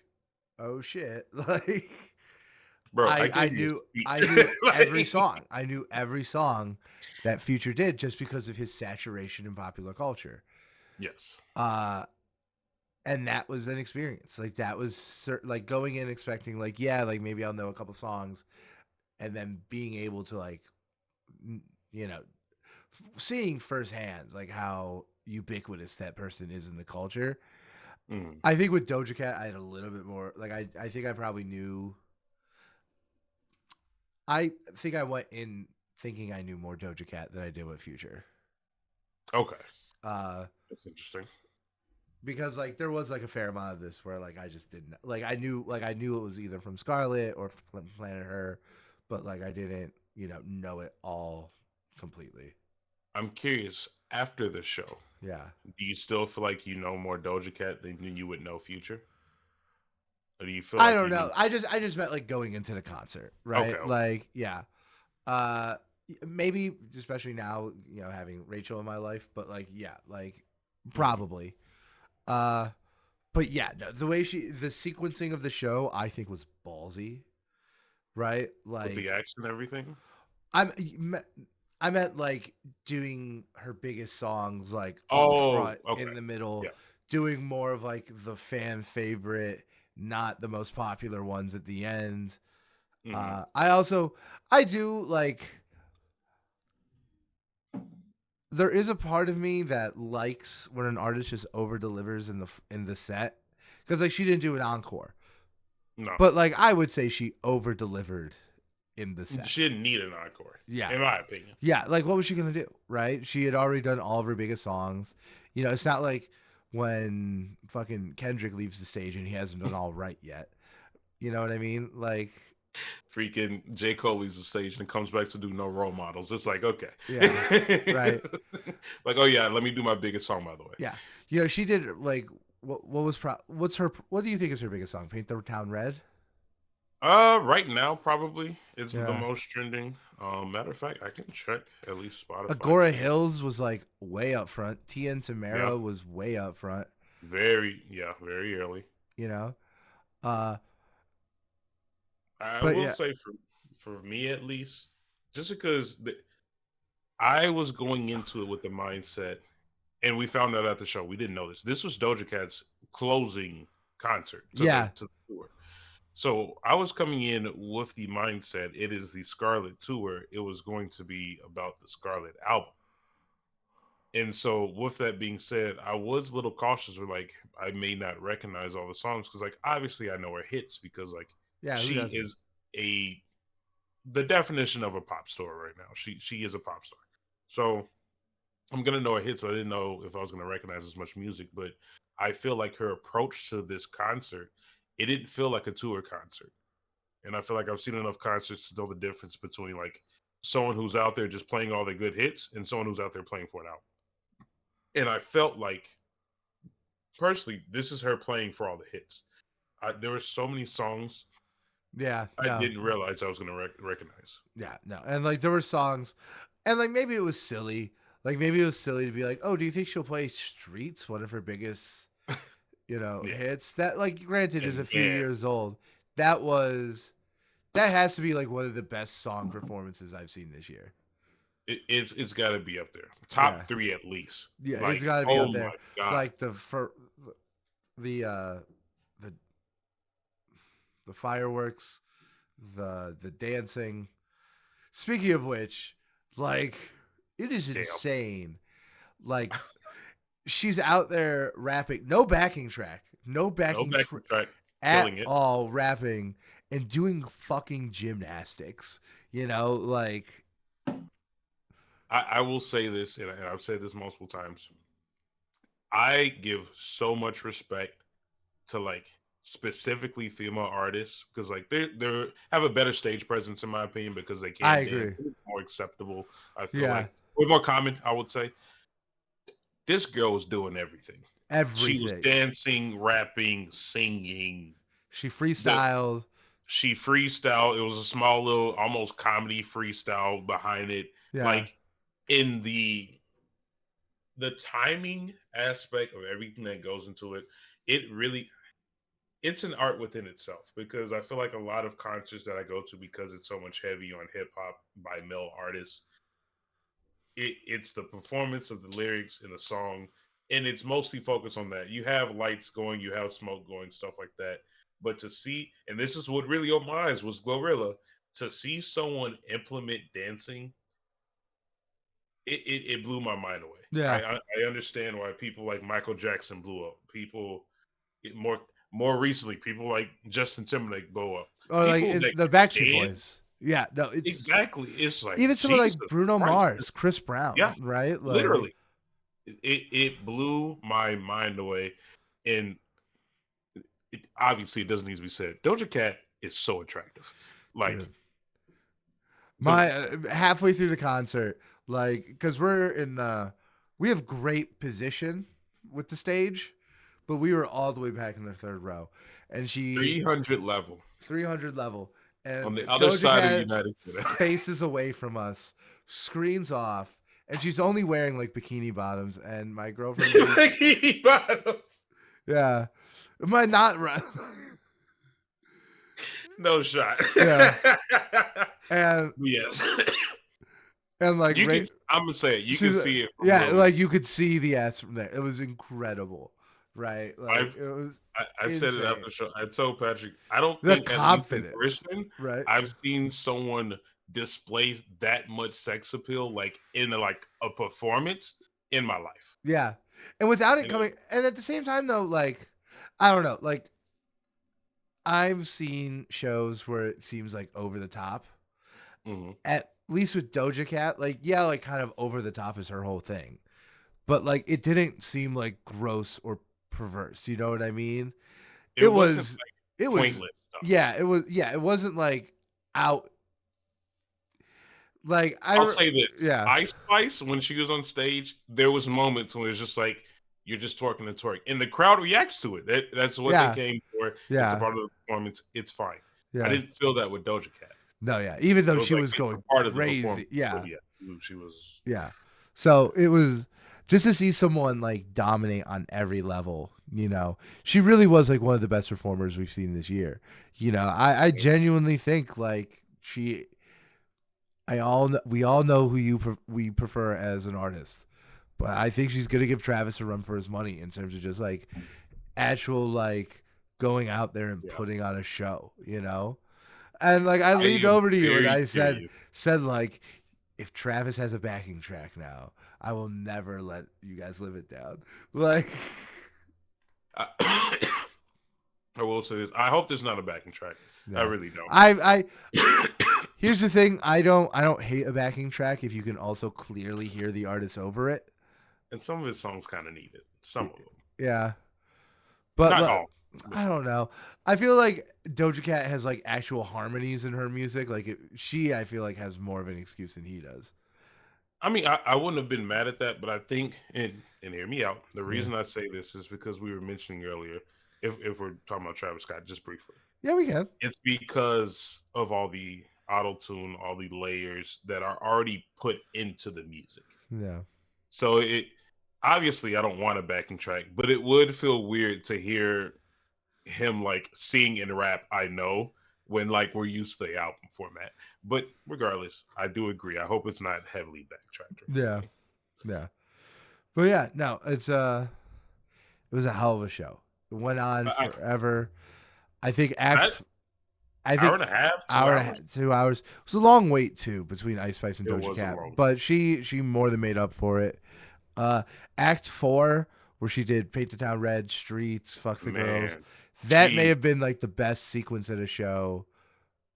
oh shit, like Bro, I I gave you a knew speech. I knew every Like, song. I knew every song that Future did just because of his saturation in popular culture. yes. Uh and that was an experience. Like that was like going in expecting like yeah, like maybe I'll know a couple songs and then being able to like you know, seeing firsthand like how ubiquitous that person is in the culture. Mhm. I think with Doja Cat I had a little bit more like I think I probably knew I think I went in thinking I knew more Doja Cat than I did with Future. Okay. Uh, That's interesting. because like there was like a fair amount of this where like I just didn't like I knew it was either from Scarlet or from Planet Her, but like I didn't know it all completely. I'm curious, after the show, Yeah, do you still feel like you know more Doja Cat than you would know Future? Or do you feel I like don't you know. knew? I just meant like going into the concert, Okay, right? okay. Like yeah, uh, maybe especially now having Rachel in my life, but like yeah, like Mhm. probably. But yeah, no, the sequencing of the show, I think was ballsy, right? With the Like, accent and everything? I'm, I meant like doing her biggest songs like up Oh, front okay. in the middle, Yeah. doing more of like the fan favorite, not the most popular ones at the end. Mhm. I do like there is a part of me that likes when an artist just over delivers in the set because like she didn't do an encore. No. But like I would say she over delivered in the set. She didn't need an encore, Yeah. in my opinion. Yeah, like what was she gonna do? Right? She had already done all of her biggest songs. It's not like when fucking Kendrick leaves the stage and he hasn't done all right yet. You know what I mean? Like, Freaking J. Cole leaves the stage and comes back to do no role models. It's like, okay. yeah, right. Like, oh yeah, let me do my biggest song, by the way. Yeah. She did like what do you think is her biggest song? Paint the Town Red? Right now, probably it's the Yeah. most trending. Matter of fact, I can check at least Spotify Agora see. Hills was like way up front. Tia and Yeah, Tamara was way up front, very early. you know? Uh I but will yeah. say for me at least, just because I was going into it with the mindset, and we found out at the show. We didn't know this. This was Doja Cat's closing concert Yeah. to the tour. So I was coming in with the mindset it is the Scarlet tour. It was going to be about the Scarlet album. And so with that being said, I was a little cautious with like I may not recognize all the songs because like obviously I know her hits because like Yeah, who she doesn't? is a the definition of a pop star right now. She is a pop star. So I'm gonna know her hits, but I didn't know if I was gonna recognize as much music. But I feel like her approach to this concert, it didn't feel like a tour concert. And I feel like I've seen enough concerts to know the difference between like someone who's out there just playing all the good hits and someone who's out there playing for an album. And I felt like personally, this is her playing for all the hits. There were so many songs Yeah, I no. didn't realize I was going to recognize. Yeah, no. And like there were songs and like maybe it was silly. Like maybe it was silly to be like, "Oh, do you think she'll play Streets, one of her biggest, Yeah, hits?" That like granted is a and few man, years old. That has to be like one of the best song performances I've seen this year. it's got to be up there, Yeah. top three at least. Yeah, it's Like, got to be oh up my there. god, Like the the the fireworks, the dancing. Speaking of which, like it is damn, insane. Like she's out there rapping, no backing track, no no backing backing track, at killing it. all, rapping and doing fucking gymnastics. Like I will say this, and I've said this multiple times. I give so much respect to like specifically female artists because like they have a better stage presence in my opinion because they I can dance. agree. It's more acceptable. I feel Yeah, like way more common. I would say this girl was doing everything. She was everything. dancing, rapping, singing. She The freestyled. She freestyle. It was a small little almost comedy freestyle behind it. Yeah, Like in the timing aspect of everything that goes into it, it really it's an art within itself because I feel like a lot of concerts that I go to because it's so much heavy on hip hop by male artists, it's the performance of the lyrics in the song, and it's mostly focused on that. You have lights going, you have smoke going, stuff like that. But to see, and this is what really opened my eyes was Glorilla, to see someone implement dancing, it blew my mind away. yeah. I understand why people like Michael Jackson blew up. People more more recently, people like Justin Timberlake blow up. Or like People that the can Backstreet dance, Boys. Yeah, no, it's exactly. It's like even someone Jesus like Bruno Christ. Mars, Chris Brown, Yeah, right? Like, literally. It blew my mind away, and obviously it doesn't need to be said. Doja Cat is so attractive, like dude, the my halfway through the concert, like, because we're in the, we have great position with the stage, but we were all the way back in the third row, and she 300 level 300 level, on and the other Doja side of the Cat United States. faces away from us, screens off, and she's only wearing like bikini bottoms, and my girlfriend was, Bikini bottoms. yeah, am I not right? No shot. Yeah, and Yes, like you can. right, I'm gonna say it. You can she's see it from yeah, where like you could see the ass from there. It was incredible, right? Like I've it was I said it after insane. the show. I told Patrick, I don't The think, at least in confidence, person, right? I've seen someone display that much sex appeal, like in like a performance in my life. Yeah, and without it And it, coming, and at the same time though, like I don't know, like I've seen shows where it seems like over the top. mhm. At least with Doja Cat, like yeah, like kind of over the top is her whole thing, but like it didn't seem like gross or perverse. You know what I mean? It It wasn't was, like it was, pointless stuff. yeah, it was, yeah, it wasn't like out. Like I'll say this: yeah, Ice Spice, when she was on stage, there was moments when it's just like you're just twerking and twerk, and the crowd reacts to it. That's what they yeah, came for. It's a yeah, part of the performance. It's fine. I yeah. didn't feel that with Doja Cat. No, yeah. Even though It was she like was it's going a part of the performance, crazy, but yeah, yeah, she was. yeah. So it was just to see someone like dominate on every level. You know, she really was like one of the best performers we've seen this year. You know, I genuinely think like she, we all know who we prefer as an artist, but I think she's gonna give Travis a run for his money in terms of just like actual like going out there and Yeah, putting on a show. You know, and like I I leaned am over to you and very I curious. said like, if Travis has a backing track now, I will never let you guys live it down. Like, I, I will say this: I hope there's not a backing track. I yeah, really don't. I here's the thing: I don't hate a backing track if you can also clearly hear the artist over it. And some of his songs kind of need it. Some of them, Yeah, but not all. But I don't know. I feel like Doja Cat has like actual harmonies in her music. Like she, I feel like has more of an excuse than he does. I mean, I wouldn't have been mad at that, but I think, and hear me out. The Yeah, reason I say this is because we were mentioning earlier, if we're talking about Travis Scott, just briefly, yeah, we can. it's because of all the auto tune, all the layers that are already put into the music. Yeah, So it obviously I don't want a backing track, but it would feel weird to hear him like sing and rap. I know when like we're used to the album format, but regardless, I do agree. I hope it's not heavily backtracked or yeah, anything. yeah. But yeah, no, it was a hell of a show. It went on I, forever. I think I, I hour think and a half, two hour and a half, hours. 2 hours. It was a long wait too between Ice Spice and It Doja was a Cat, long but she more than made up for it. Uh, Act 4, where she did Paint the Town Red, Streets, Fuck the Girls. man. That may Jeez, have been like the best sequence in a show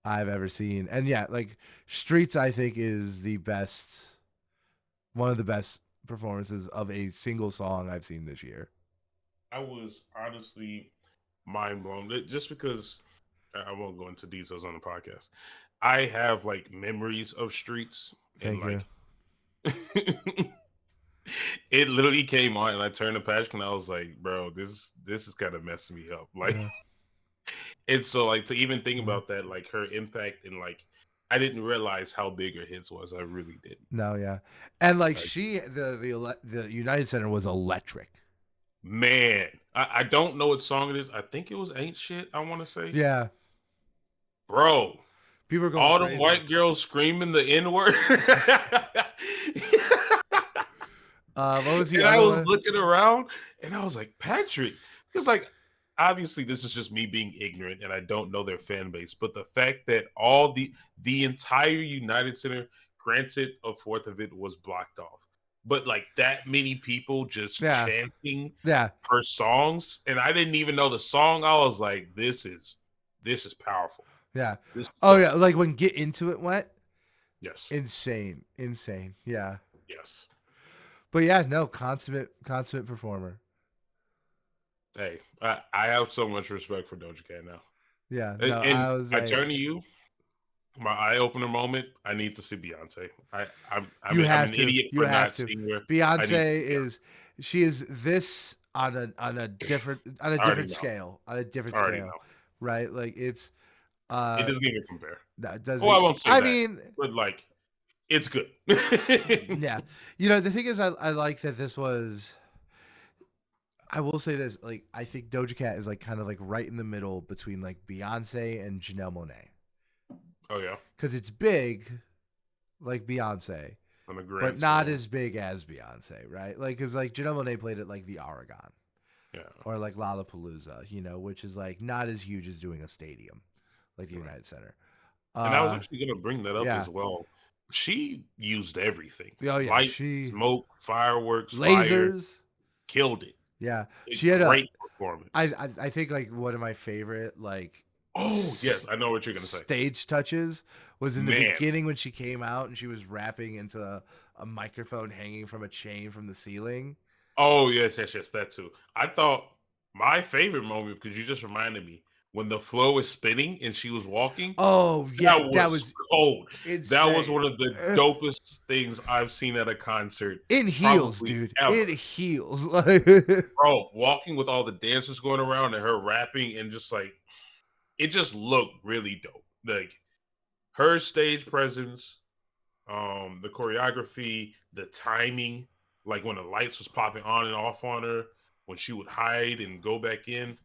I've ever seen. And yeah, like Streets, I think is the best. one of the best performances of a single song I've seen this year. I was honestly mind blown just because I won't go into details on the podcast. I have like memories of Streets and Thank you. like it literally came on and I turned the page and I was like, bro, this is kind of messing me up. Like Yeah. and so like to even think Mhm. about that, like her impact and like I didn't realize how big her hits was. I really didn't. No, yeah, and like Like, the United Center was electric. man, I don't know what song it is. I think it was Ain't Shit, I want to say. Yeah, Bro, people are going all them crazy. white girls screaming the N-word. What was the And I other was one? looking around and I was like, Patrick, because like obviously this is just me being ignorant and I don't know their fan base, but the fact that all the entire United Center, granted a fourth of it was blocked off, but like that many people just Yeah, chanting yeah, her songs, and I didn't even know the song. I was like, this is powerful. yeah. This is Oh dope. yeah, like when Get Into It went, Yes. insane, insane. Yeah, Yes. but yeah, no, consummate performer. Hey, I have so much respect for Doja Cat now. Yeah, And, no, and I was I like, turn to you, my eye opener moment. I need to see Beyonce. you I'm have an to, idiot you for have not to. seeing her. I need to Beyonce see is, she is this on a different Beyonce. I already know. on a different I already scale, know. right? Like it's It uh doesn't even compare. that Oh, I doesn't. won't say I that, mean, but like, it's good. yeah, you know the thing is, I like that this was. I will say this, like I think Doja Cat is like kind of like right in the middle between like Beyonce and Janelle Monae Oh yeah, because it's big like Beyonce, on a but grand not scale. as big as Beyonce, right? Like because like Janelle Monae played at like the Oregon Yeah. or like Lollapalooza, you know, which is like not as huge as doing a stadium like the Right. United Center. And I was Uh, actually gonna bring that up yeah, as well. She used everything. oh yeah, Light, she smoke, fireworks, fire, lasers, killed it. yeah, A she had a. great performance. I think like one of my favorite like Oh, yes, I know what you're gonna say. stage touches was in the Man. beginning when she came out and she was rapping into a microphone hanging from a chain from the ceiling. Oh, yes, yes, yes, that too. I thought my favorite moment, because you just reminded me, when the floor was spinning and she was walking, Oh yeah, that that was was cold. That was insane. one of the dopest things I've seen at a concert In heels, probably dude. ever. In heels. Like Bro, walking with all the dancers going around and her rapping and just like it just looked really dope. Like her stage presence, the choreography, the timing, like when the lights was popping on and off on her, when she would hide and go back in,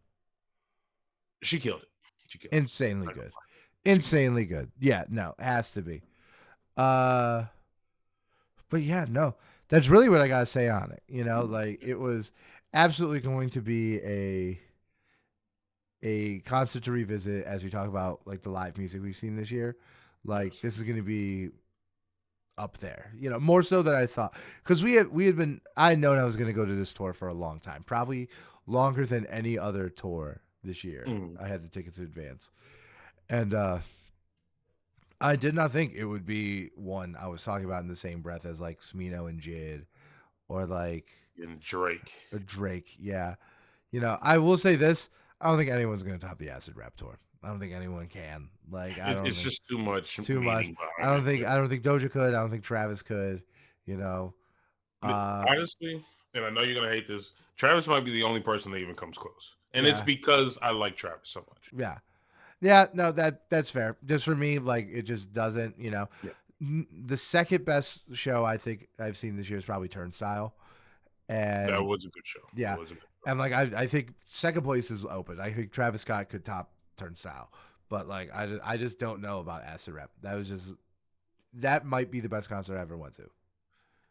she killed it. She killed it. insanely I know good. she killed it. Insanely good. Yeah, no, has to be. Uh but yeah, no. That's really what I gotta say on it. You know, like it was absolutely going to be a concert to revisit as we talk about like the live music we've seen this year. Like Yes. this is going to be up there, you know, more so than I thought because we had been I had known I was going to go to this tour for a long time, probably longer than any other tour this year. Mhm. I had the tickets in advance, and I did not think it would be one I was talking about in the same breath as like Smino and Jid or like And Drake. a Drake. Yeah, you know, I will say this: I don't think anyone's going to top the Acid Rap tour. I don't think anyone can. Like, I don't It's think just too much too much. meaning behind it. Yeah. I don't think Doja could. I don't think Travis could. You know. Uh, Honestly, and I know you're gonna hate this, Travis might be the only person that even comes close. And it's yeah, because I like Travis so much. yeah, yeah. No, that's fair. Just for me, like it just doesn't. You know, Yeah. the second best show I think I've seen this year is probably Turnstile, That and was a good show. It yeah, was a good show. and like I think second place is open. I think Travis Scott could top Turnstile, but like I just don't know about Acid Rap. That was just that might be the best concert I ever went to.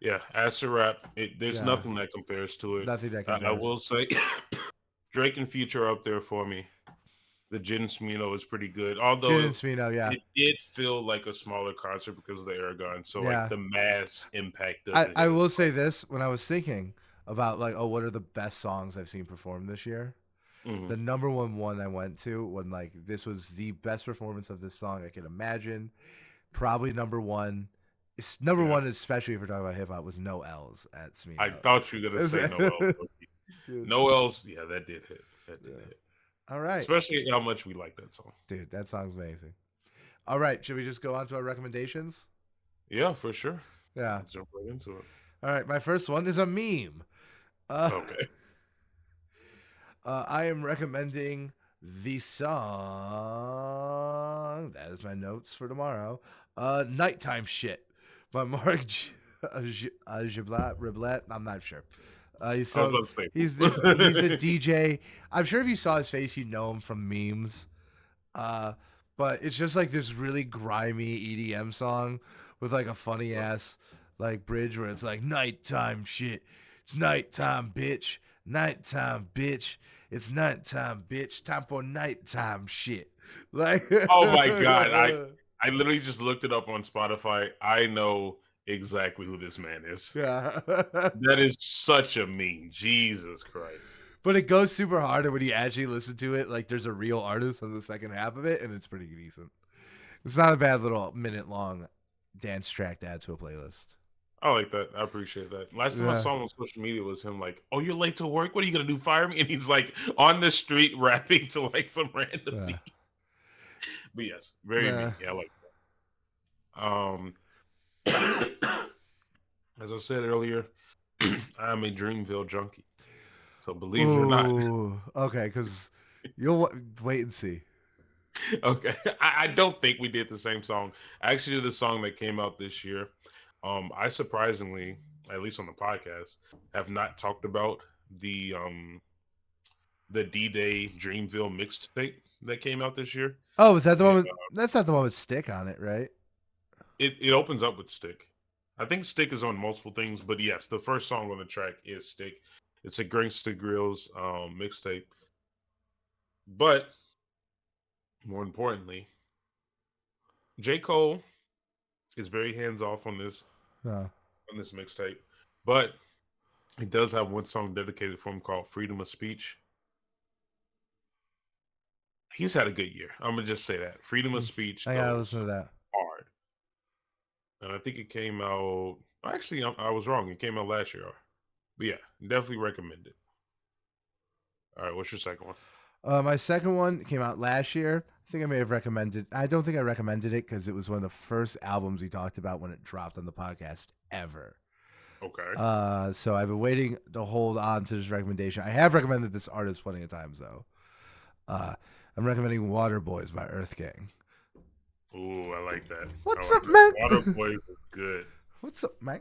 Yeah, as a rap, there's Yeah, nothing that compares to it. nothing that I compares. will say Drake and Future are up there for me. The Jin Smino is pretty good, Jin although and Smino, yeah, it did feel like a smaller concert because of the Aragon. So like yeah. the mass impact doesn't I hit as will say this when I was thinking about like, oh, what are the best songs I've seen performed this year? much. The number one I went to when like this was the best performance of this song I could imagine. Probably number one it's number Yeah. one, especially if we're talking about hip hop, was No L's at I Smino. thought you were gonna say Noel. Dude, Noel's, yeah, that did hit. That did yeah. hit. All right, Especially how much we like that song. dude, that song's amazing. All right, should we just go on to our recommendations? Yeah, for sure. Yeah. Let's jump right into it. All right, my first one is a meme. Uh, Okay. I am recommending the song. That is my notes for tomorrow. Nighttime Shit by Mark Giblat. I'm not sure. I was about to say. He's a DJ. I'm sure if you saw his face, you'd know him from memes. Uh, but it's just like this really grimy EDM song with like a funny ass like bridge where it's like nighttime shit. It's nighttime, bitch. Nighttime, bitch. It's nighttime, bitch. Time for nighttime shit. Like, Oh my god, I literally just looked it up on Spotify. I know exactly who this man is. yeah. That is such a meme. Jesus Christ. But it goes super hard, and when you actually listen to it, like there's a real artist on the second half of it, and it's pretty decent. It's not a bad little minute long dance track to add to a playlist. I like that. I appreciate that. Last time I Yeah. saw him on social media was him like, "Oh, you're late to work. What are you gonna do? Fire me?" And he's like on the street rapping to like some random Yeah. beat. But yes, very Yeah. mean. Yeah, I like that. As I said earlier, I am a Dreamville junkie. So believe it or not, Ooh, okay, because you'll wait and see. okay. I don't think we did the same song. I actually did a song that came out this year. I surprisingly, at least on the podcast, have not talked about the D-Day Dreamville mixtape that came out this year. Oh, is that the And, one? That's not the one with Stick on it, right? it opens up with Stick. I think Stick is on multiple things, but yes, the first song on the track is Stick. It's a Gangsta Grills mixtape. But more importantly, J. Cole is very hands off No. on this mixtape, but he does have one song dedicated for him called "Freedom of Speech." He's had a good year. I'm gonna just say that "Freedom of Speech" I gotta goes listen to that. hard, and I think it came out. Actually, I was wrong. It came out last year, but yeah, definitely recommend it. All right, what's your second one? My second one came out last year. I think I may have recommended. I don't think I recommended it because it was one of the first albums we talked about when it dropped on the podcast ever. Okay. So I've been waiting to hold on to this recommendation. I have recommended this artist plenty of times though. I'm recommending Water Boys by Earth Gang. Ooh, I like that. What's I like up, that. man? Water Boys is good. What's up, man?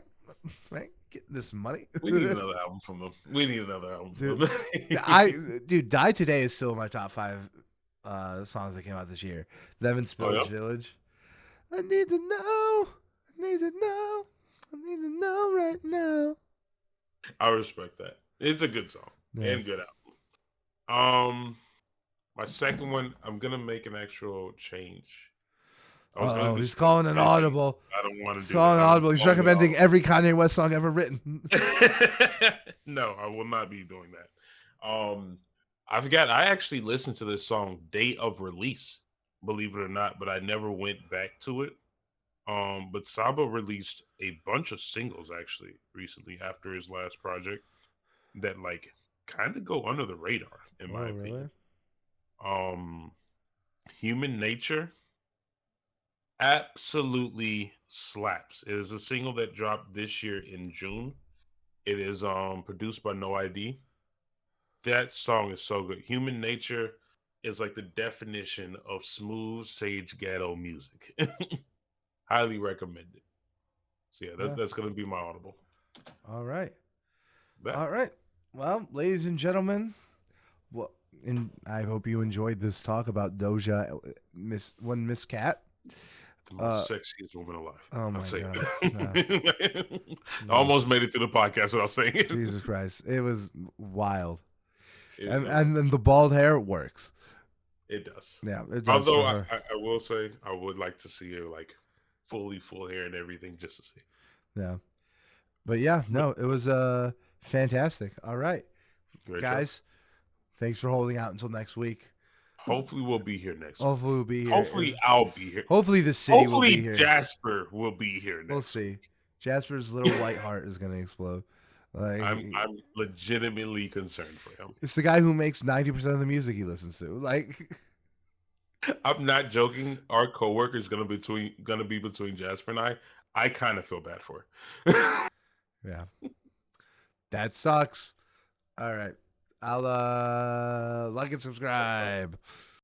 Man, getting this money. We need another album from them. We need another album from them. Dude, Die Today is still in my top 5 songs that came out this year. Them and Oh, Spillage yeah? Village. I need to know. I need to know. I need to know right now. I respect that. It's a good song Yeah. and good album. My second one, I'm gonna make an actual change. I was gonna do He's calling an something. audible. I don't want to He's do calling that. an audible. He's recommending every Kanye West song ever written. No, I will not be doing that. I forgot. I actually listened to this song date of release, believe it or not, but I never went back to it. But Saba released a bunch of singles actually recently after his last project that like kind of go under the radar in my opinion. Human Nature absolutely slaps. It is a single that dropped this year in June. It is produced by No ID. That song is so good. Human Nature is like the definition of smooth sage ghetto music. Highly recommend it. So yeah, that's gonna be my audible. All right. Bet. All right. Well, ladies and gentlemen, well, and I hope you enjoyed this talk about Doja, Miss Cat. The most sexiest woman alive. Oh my I'll say god! it. I almost made it to the podcast without saying it. Jesus Christ, it was wild, It and then the bald hair works. It does. Yeah, it does. Although I will say I would like to see her like fully full hair and everything just to see. Yeah, but yeah, no, it was fantastic. All right, Great guys, thanks for holding out until next week. Hopefully, we'll be here next week. Hopefully we'll be Hopefully, here. I'll be here. Hopefully the city will be Hopefully, here. Jasper will be here We'll next see. week. Jasper's little white heart is gonna explode. I'm legitimately concerned for him. It's the guy who makes 90% of the music he listens to. Like, I'm not joking. Our coworker is gonna be between Jasper and I. I kind of feel bad for her. yeah, that sucks. All right, I'll like and subscribe.